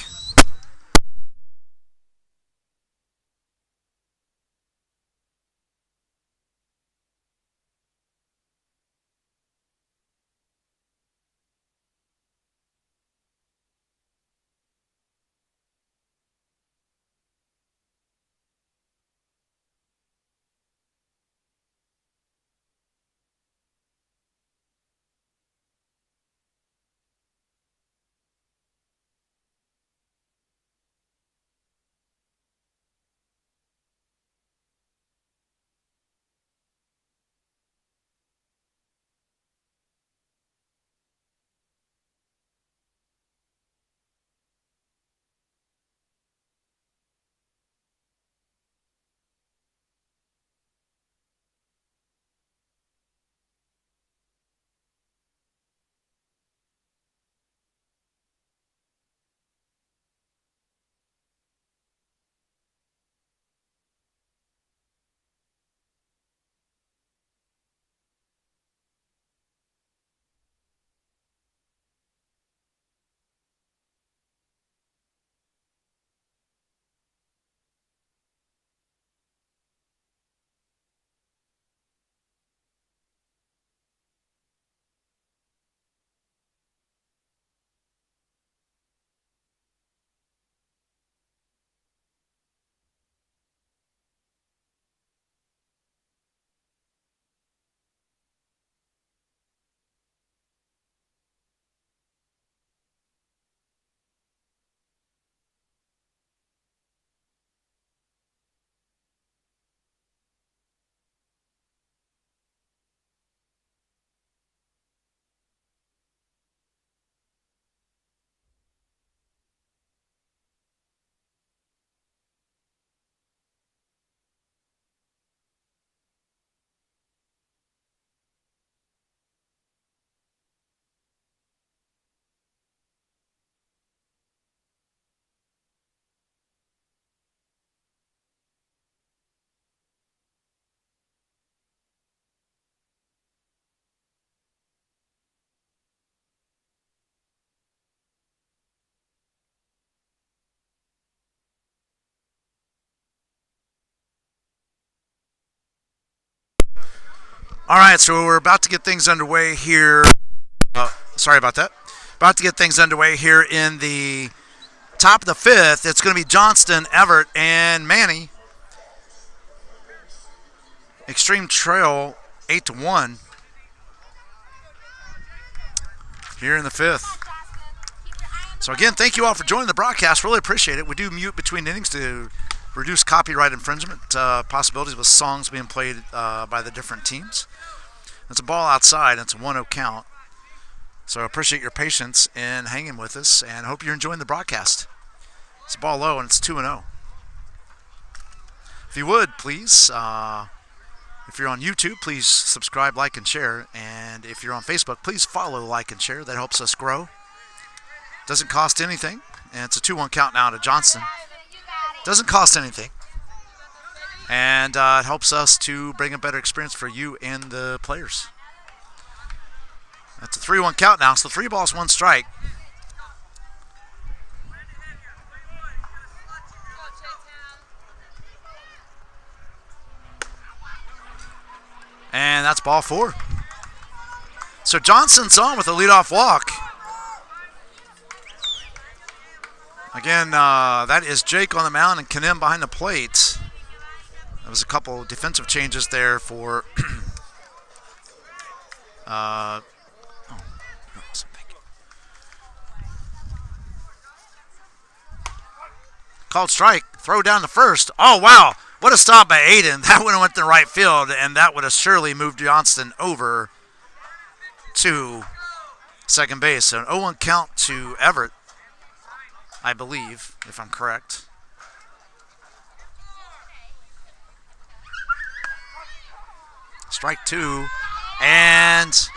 All right, so we're about to get things underway here. Sorry about that. About to get things underway here in the top of the 5th. It's going to be Johnston, Everett, and Manny. Xtreme trail 8-1 here in the fifth. So again, thank you all for joining the broadcast. Really appreciate it. We do mute between innings to reduce copyright infringement possibilities with songs being played by the different teams. It's a ball outside. It's a 1-0 count. So I appreciate your patience in hanging with us and hope you're enjoying the broadcast. It's a ball low and it's 2-0. If you would, please, if you're on YouTube, please subscribe, like, and share. And if you're on Facebook, please follow, like, and share. That helps us grow. Doesn't cost anything. And it's a 2-1 count now to Johnston. Doesn't cost anything. And it helps us to bring a better experience for you and the players. That's a 3-1 count now. So 3 balls, 1 strike. And that's ball 4. So Johnston's on with a leadoff walk. Again, that is Jake on the mound and Kanem behind the plate. There was a couple defensive changes there for called strike. Throw down the first. Oh, wow. What a stop by Aiden. That would have went to right field, and that would have surely moved Johnston over to second base. So an 0-1 count to Everett, I believe, if I'm correct. Strike 2. And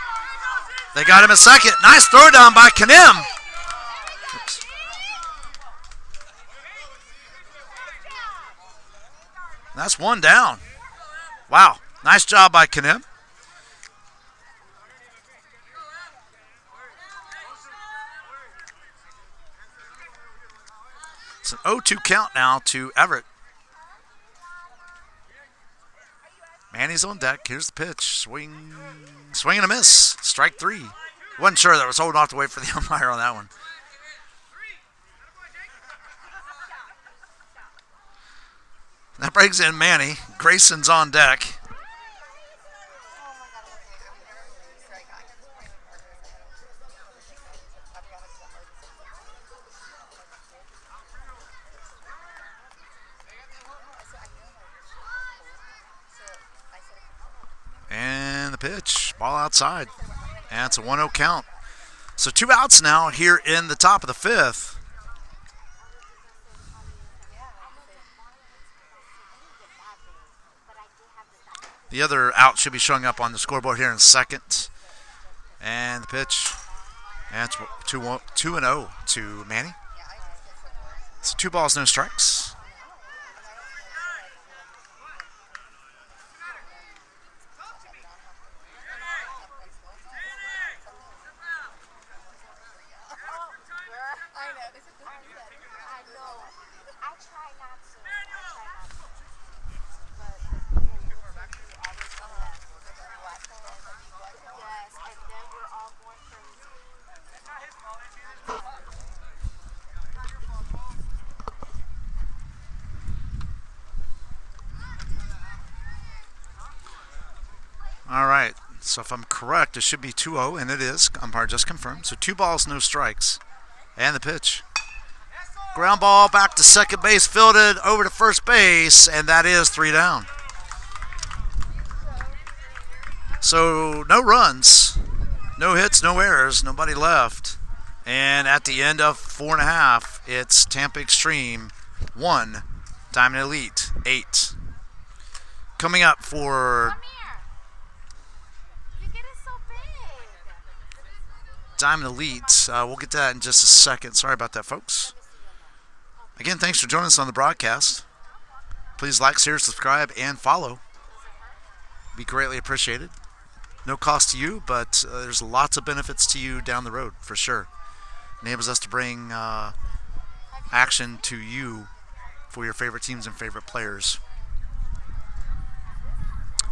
they got him a second. Nice throw down by Kanem. Oops. That's 1 down. Wow. Nice job by Kanem. It's an 0-2 count now to Everett. Manny's on deck. Here's the pitch. Swing and a miss. Strike 3. Wasn't sure that was holding off to wait for the umpire on that one. That brings in Manny. Grayson's on deck. And the pitch. Ball outside. And it's a 1-0 count. So 2 outs now here in the top of the 5th. The other out should be showing up on the scoreboard here in a second. And the pitch. And it's 2-0 to Manny. So 2 balls, no strikes. All right, so if I'm correct, it should be 2-0, and it is. Umpire just confirmed. So 2 balls, no strikes. And the pitch. Ground ball back to second base, fielded over to first base, and that is 3 down. So no runs, no hits, no errors, nobody left. And at the end of 4.5, it's Tampa Xtreme 1, Diamond Elite 8. Coming up for Diamond Elite. We'll get to that in just a second. Sorry about that, folks. Again, thanks for joining us on the broadcast. Please like, share, subscribe, and follow. Be greatly appreciated. No cost to you, but there's lots of benefits to you down the road, for sure. Enables us to bring action to you for your favorite teams and favorite players.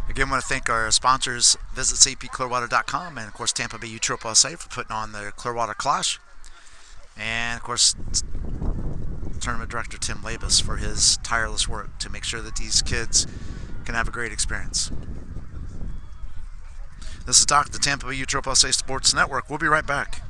Again, I want to thank our sponsors, Visit CPClearwater.com, and of course Tampa Bay USSSA for putting on the Clearwater Clash, and of course Tournament Director Tim Labus for his tireless work to make sure that these kids can have a great experience. This is Doc, the Tampa Bay USA Sports Network. We'll be right back.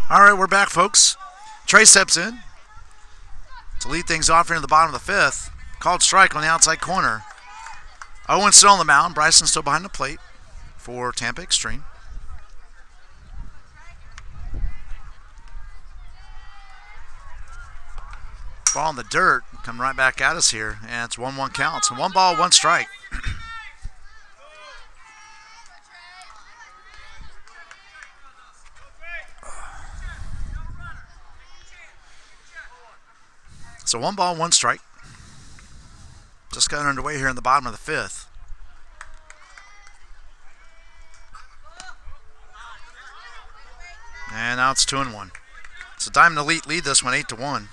All right, we're back, folks. Trey steps in to lead things off here in the bottom of the fifth. Called strike on the outside corner. Owen's still on the mound. Bryson's still behind the plate for Tampa Xtreme. Ball in the dirt, coming right back at us here, and it's 1-1 count. So 1 ball, 1 strike. So 1 ball, 1 strike. Just got underway here in the bottom of the fifth. And now it's 2-1. So Diamond Elite lead this one 8-1.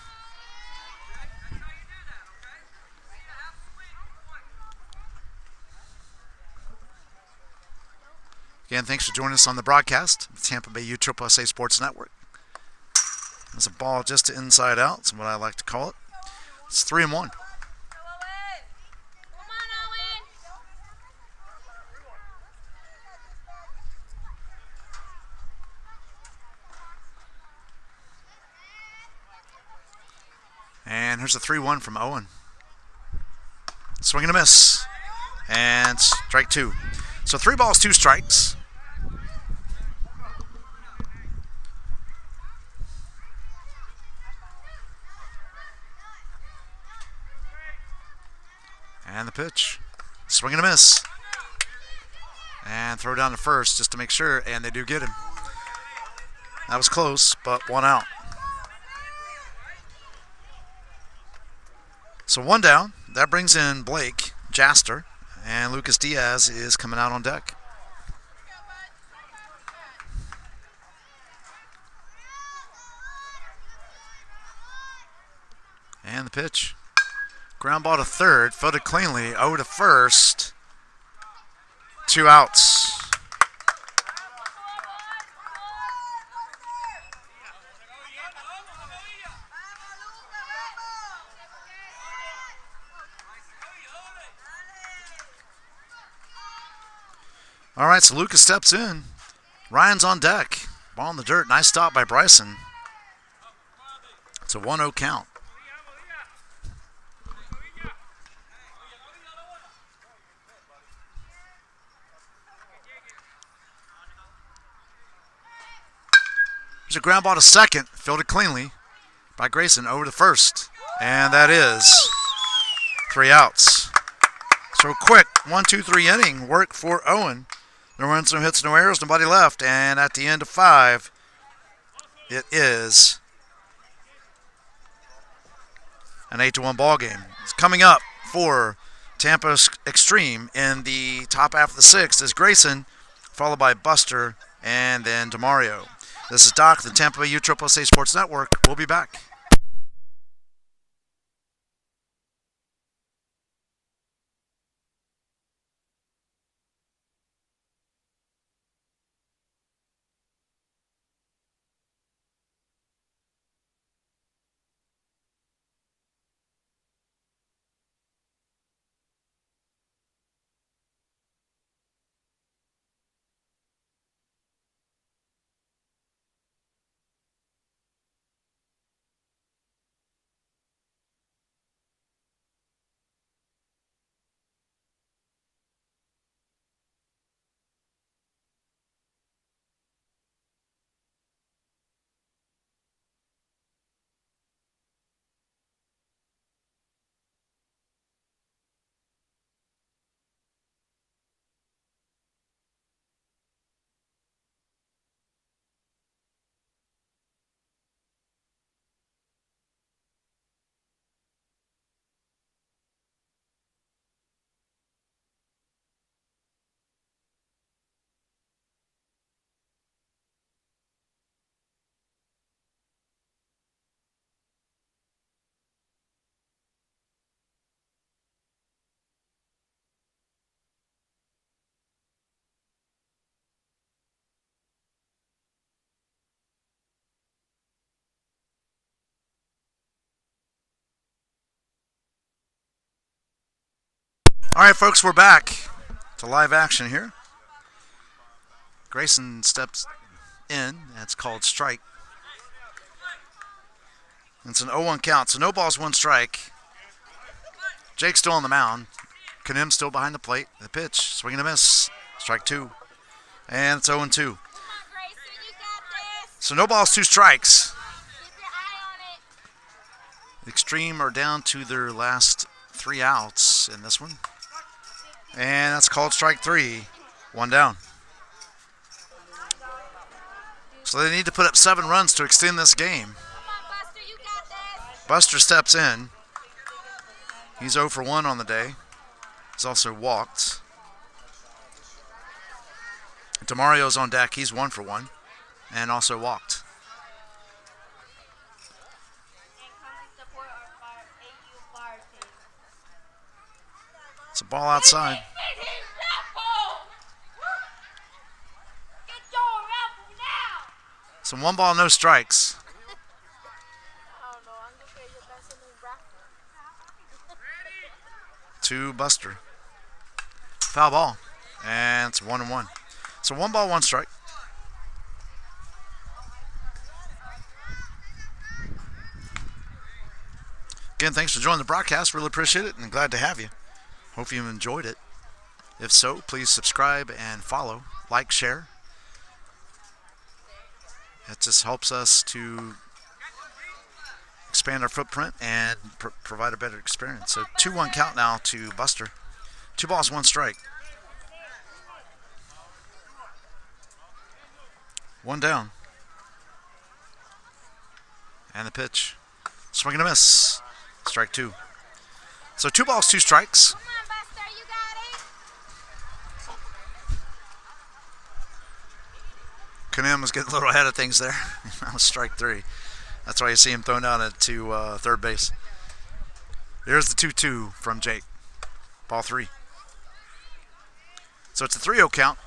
Again, thanks for joining us on the broadcast of Tampa Bay USA Sports Network. There's a ball just to inside out. That's what I like to call it. It's 3-1. And here's a 3-1 from Owen. Swing and a miss. And strike 2. So 3 balls, 2 strikes. And the pitch. Swing and a miss. And throw down to first just to make sure, and they do get him. That was close, but 1 out. So 1 down. That brings in Blake Jaster, and Lucas Diaz is coming out on deck. And the pitch. Ground ball to third, fielded cleanly, 0 to first. 2 outs. All right, so Lucas steps in. Ryan's on deck. Ball in the dirt. Nice stop by Bryson. It's a 1-0 count. There's a ground ball to second, fielded cleanly by Grayson over to first. And that is 3 outs. So quick 1-2-3 inning work for Owen. No runs, no hits, no errors, nobody left. And at the end of 5, it is an 8-1 ball game. It's coming up for Tampa Xtreme in the top half of the 6th is Grayson, followed by Buster, and then DeMario. This is Doc, the Tampa Bay USA Sports Network. We'll be back. All right, folks, we're back to live action here. Grayson steps in. That's called strike. It's an 0-1 count, so no balls, one strike. Jake's still on the mound. Kanim still behind the plate. The pitch, swing and a miss. Strike two. And it's 0-2. Come on, Grayson, you got this. So no balls, two strikes. Keep your eye on it. Xtreme are down to their last 3 outs in this one. And that's called strike three. 1 down. So they need to put up 7 runs to extend this game. Come on, Buster, you got this. Buster steps in. He's 0 for 1 on the day. He's also walked. DeMario's on deck. He's 1 for 1 and also walked. It's a ball outside. So 1 ball, no strikes. To Buster. Foul ball. And it's 1-1. So 1 ball, 1 strike. Again, thanks for joining the broadcast. Really appreciate it and glad to have you. Hope you enjoyed it. If so, please subscribe and follow, like, share. It just helps us to expand our footprint and provide a better experience. So 2-1 count now to Buster. 2 balls, 1 strike. 1 down. And the pitch. Swing and a miss. Strike 2. So 2 balls, 2 strikes. Come on, Buster, you got it. Kanim was getting a little ahead of things there. That was strike 3. That's why you see him thrown down to third base. There's the 2-2 from Jake. Ball 3. So it's a 3-0 count.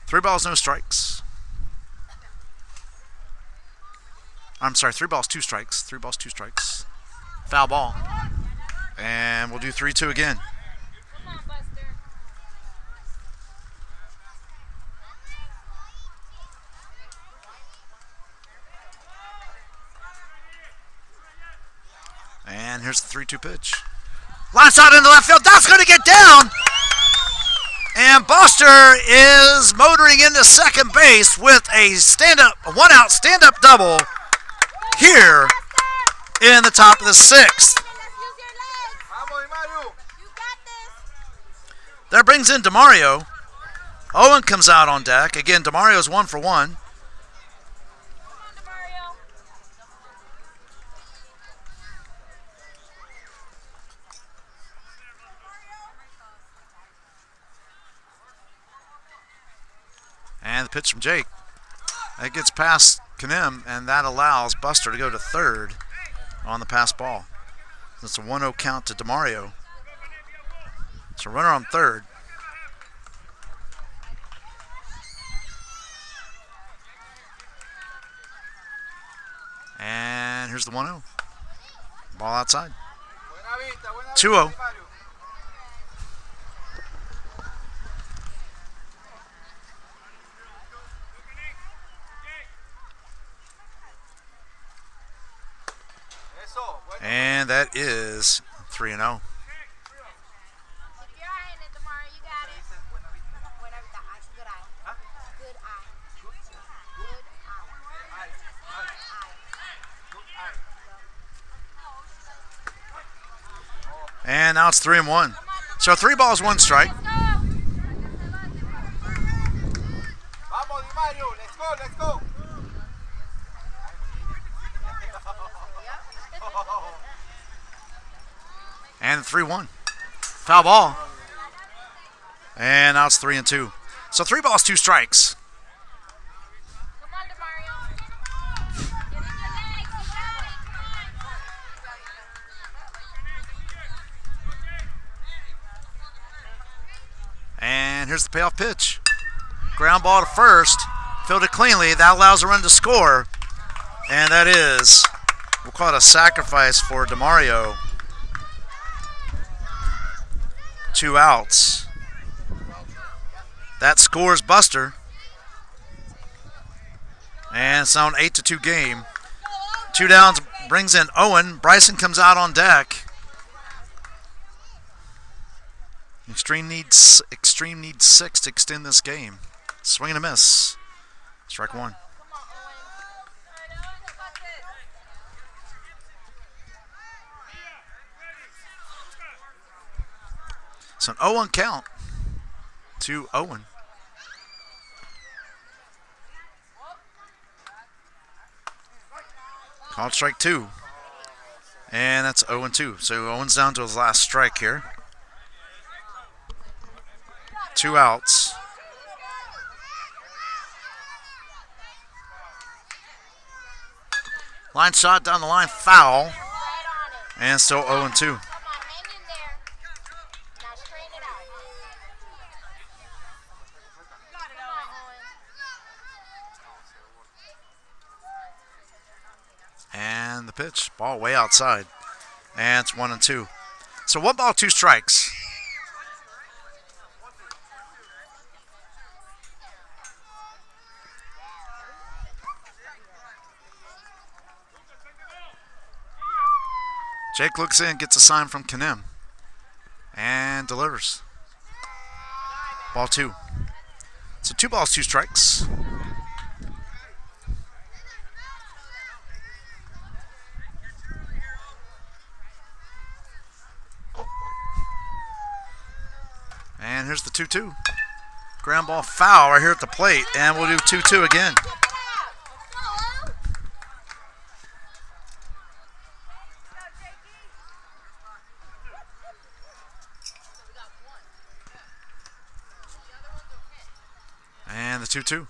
Three balls, no strikes. I'm sorry, 3 balls, 2 strikes. 3 balls, 2 strikes. Foul ball. And we'll do 3-2 again. Come on, Buster. And here's the 3-2 pitch. Last out into left field. That's going to get down. And Buster is motoring into second base with a stand-up, a 1-out stand-up double here in the top of the 6th. Let's use your legs. Vamos, Mario. You got this. That brings in DeMario. Owen comes out on deck. Again, DeMario's 1 for 1. Come on, DeMario. And the pitch from Jake. That gets past Kanim, and that allows Buster to go to third on the pass ball. That's a 1-0 count to DeMario. So runner on third. And here's the 1-0. Ball outside. 2-0. And that is 3-0. Keep your eye on it, DeMario. You got it. Good eye. Good eye. Good eye. And now it's 3-1. So 3 balls, 1 strike. Let's go. Vamos, Di Mario. Let's go, let's go. And 3-1. Foul ball. And now it's 3-2. So 3 balls, 2 strikes. Come on, DeMario. Get in your legs. You got it. Come on. And here's the payoff pitch. Ground ball to first. Fielded cleanly. That allows a run to score. And that is We'll call it a sacrifice for DeMario. 2 outs. That scores Buster. And it's now an 8-2 game. 2 downs brings in Owen. Bryson comes out on deck. Xtreme needs 6 to extend this game. Swing and a miss. Strike 1. It's an 0-1 count to Owen. Called strike 2. And that's 0-2. So Owen's down to his last strike here. 2 outs. Line shot down the line, foul. And still 0-2. And the pitch, ball way outside. And it's 1-2. So 1 ball, 2 strikes. Jake looks in, gets a sign from Kanem, and delivers. Ball 2. So 2 balls, 2 strikes. And here's the 2-2. Ground ball foul right here at the plate, and we'll do 2-2 again. And the 2-2.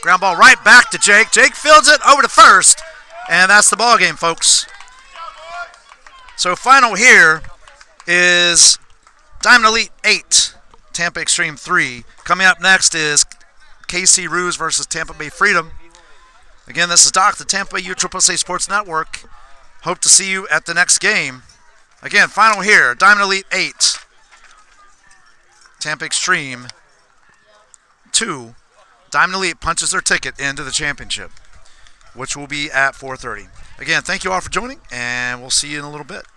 Ground ball right back to Jake. Jake fields it over to first, and that's the ball game, folks. So final here is Diamond Elite 8, Tampa Xtreme 3. Coming up next is KC Ruse versus Tampa Bay Freedom. Again, this is Doc, the Tampa Bay USSSA Sports Network. Hope to see you at the next game. Again, final here, Diamond Elite 8, Tampa Xtreme 2. Diamond Elite punches their ticket into the championship, which will be at 4:30. Again, thank you all for joining, and we'll see you in a little bit.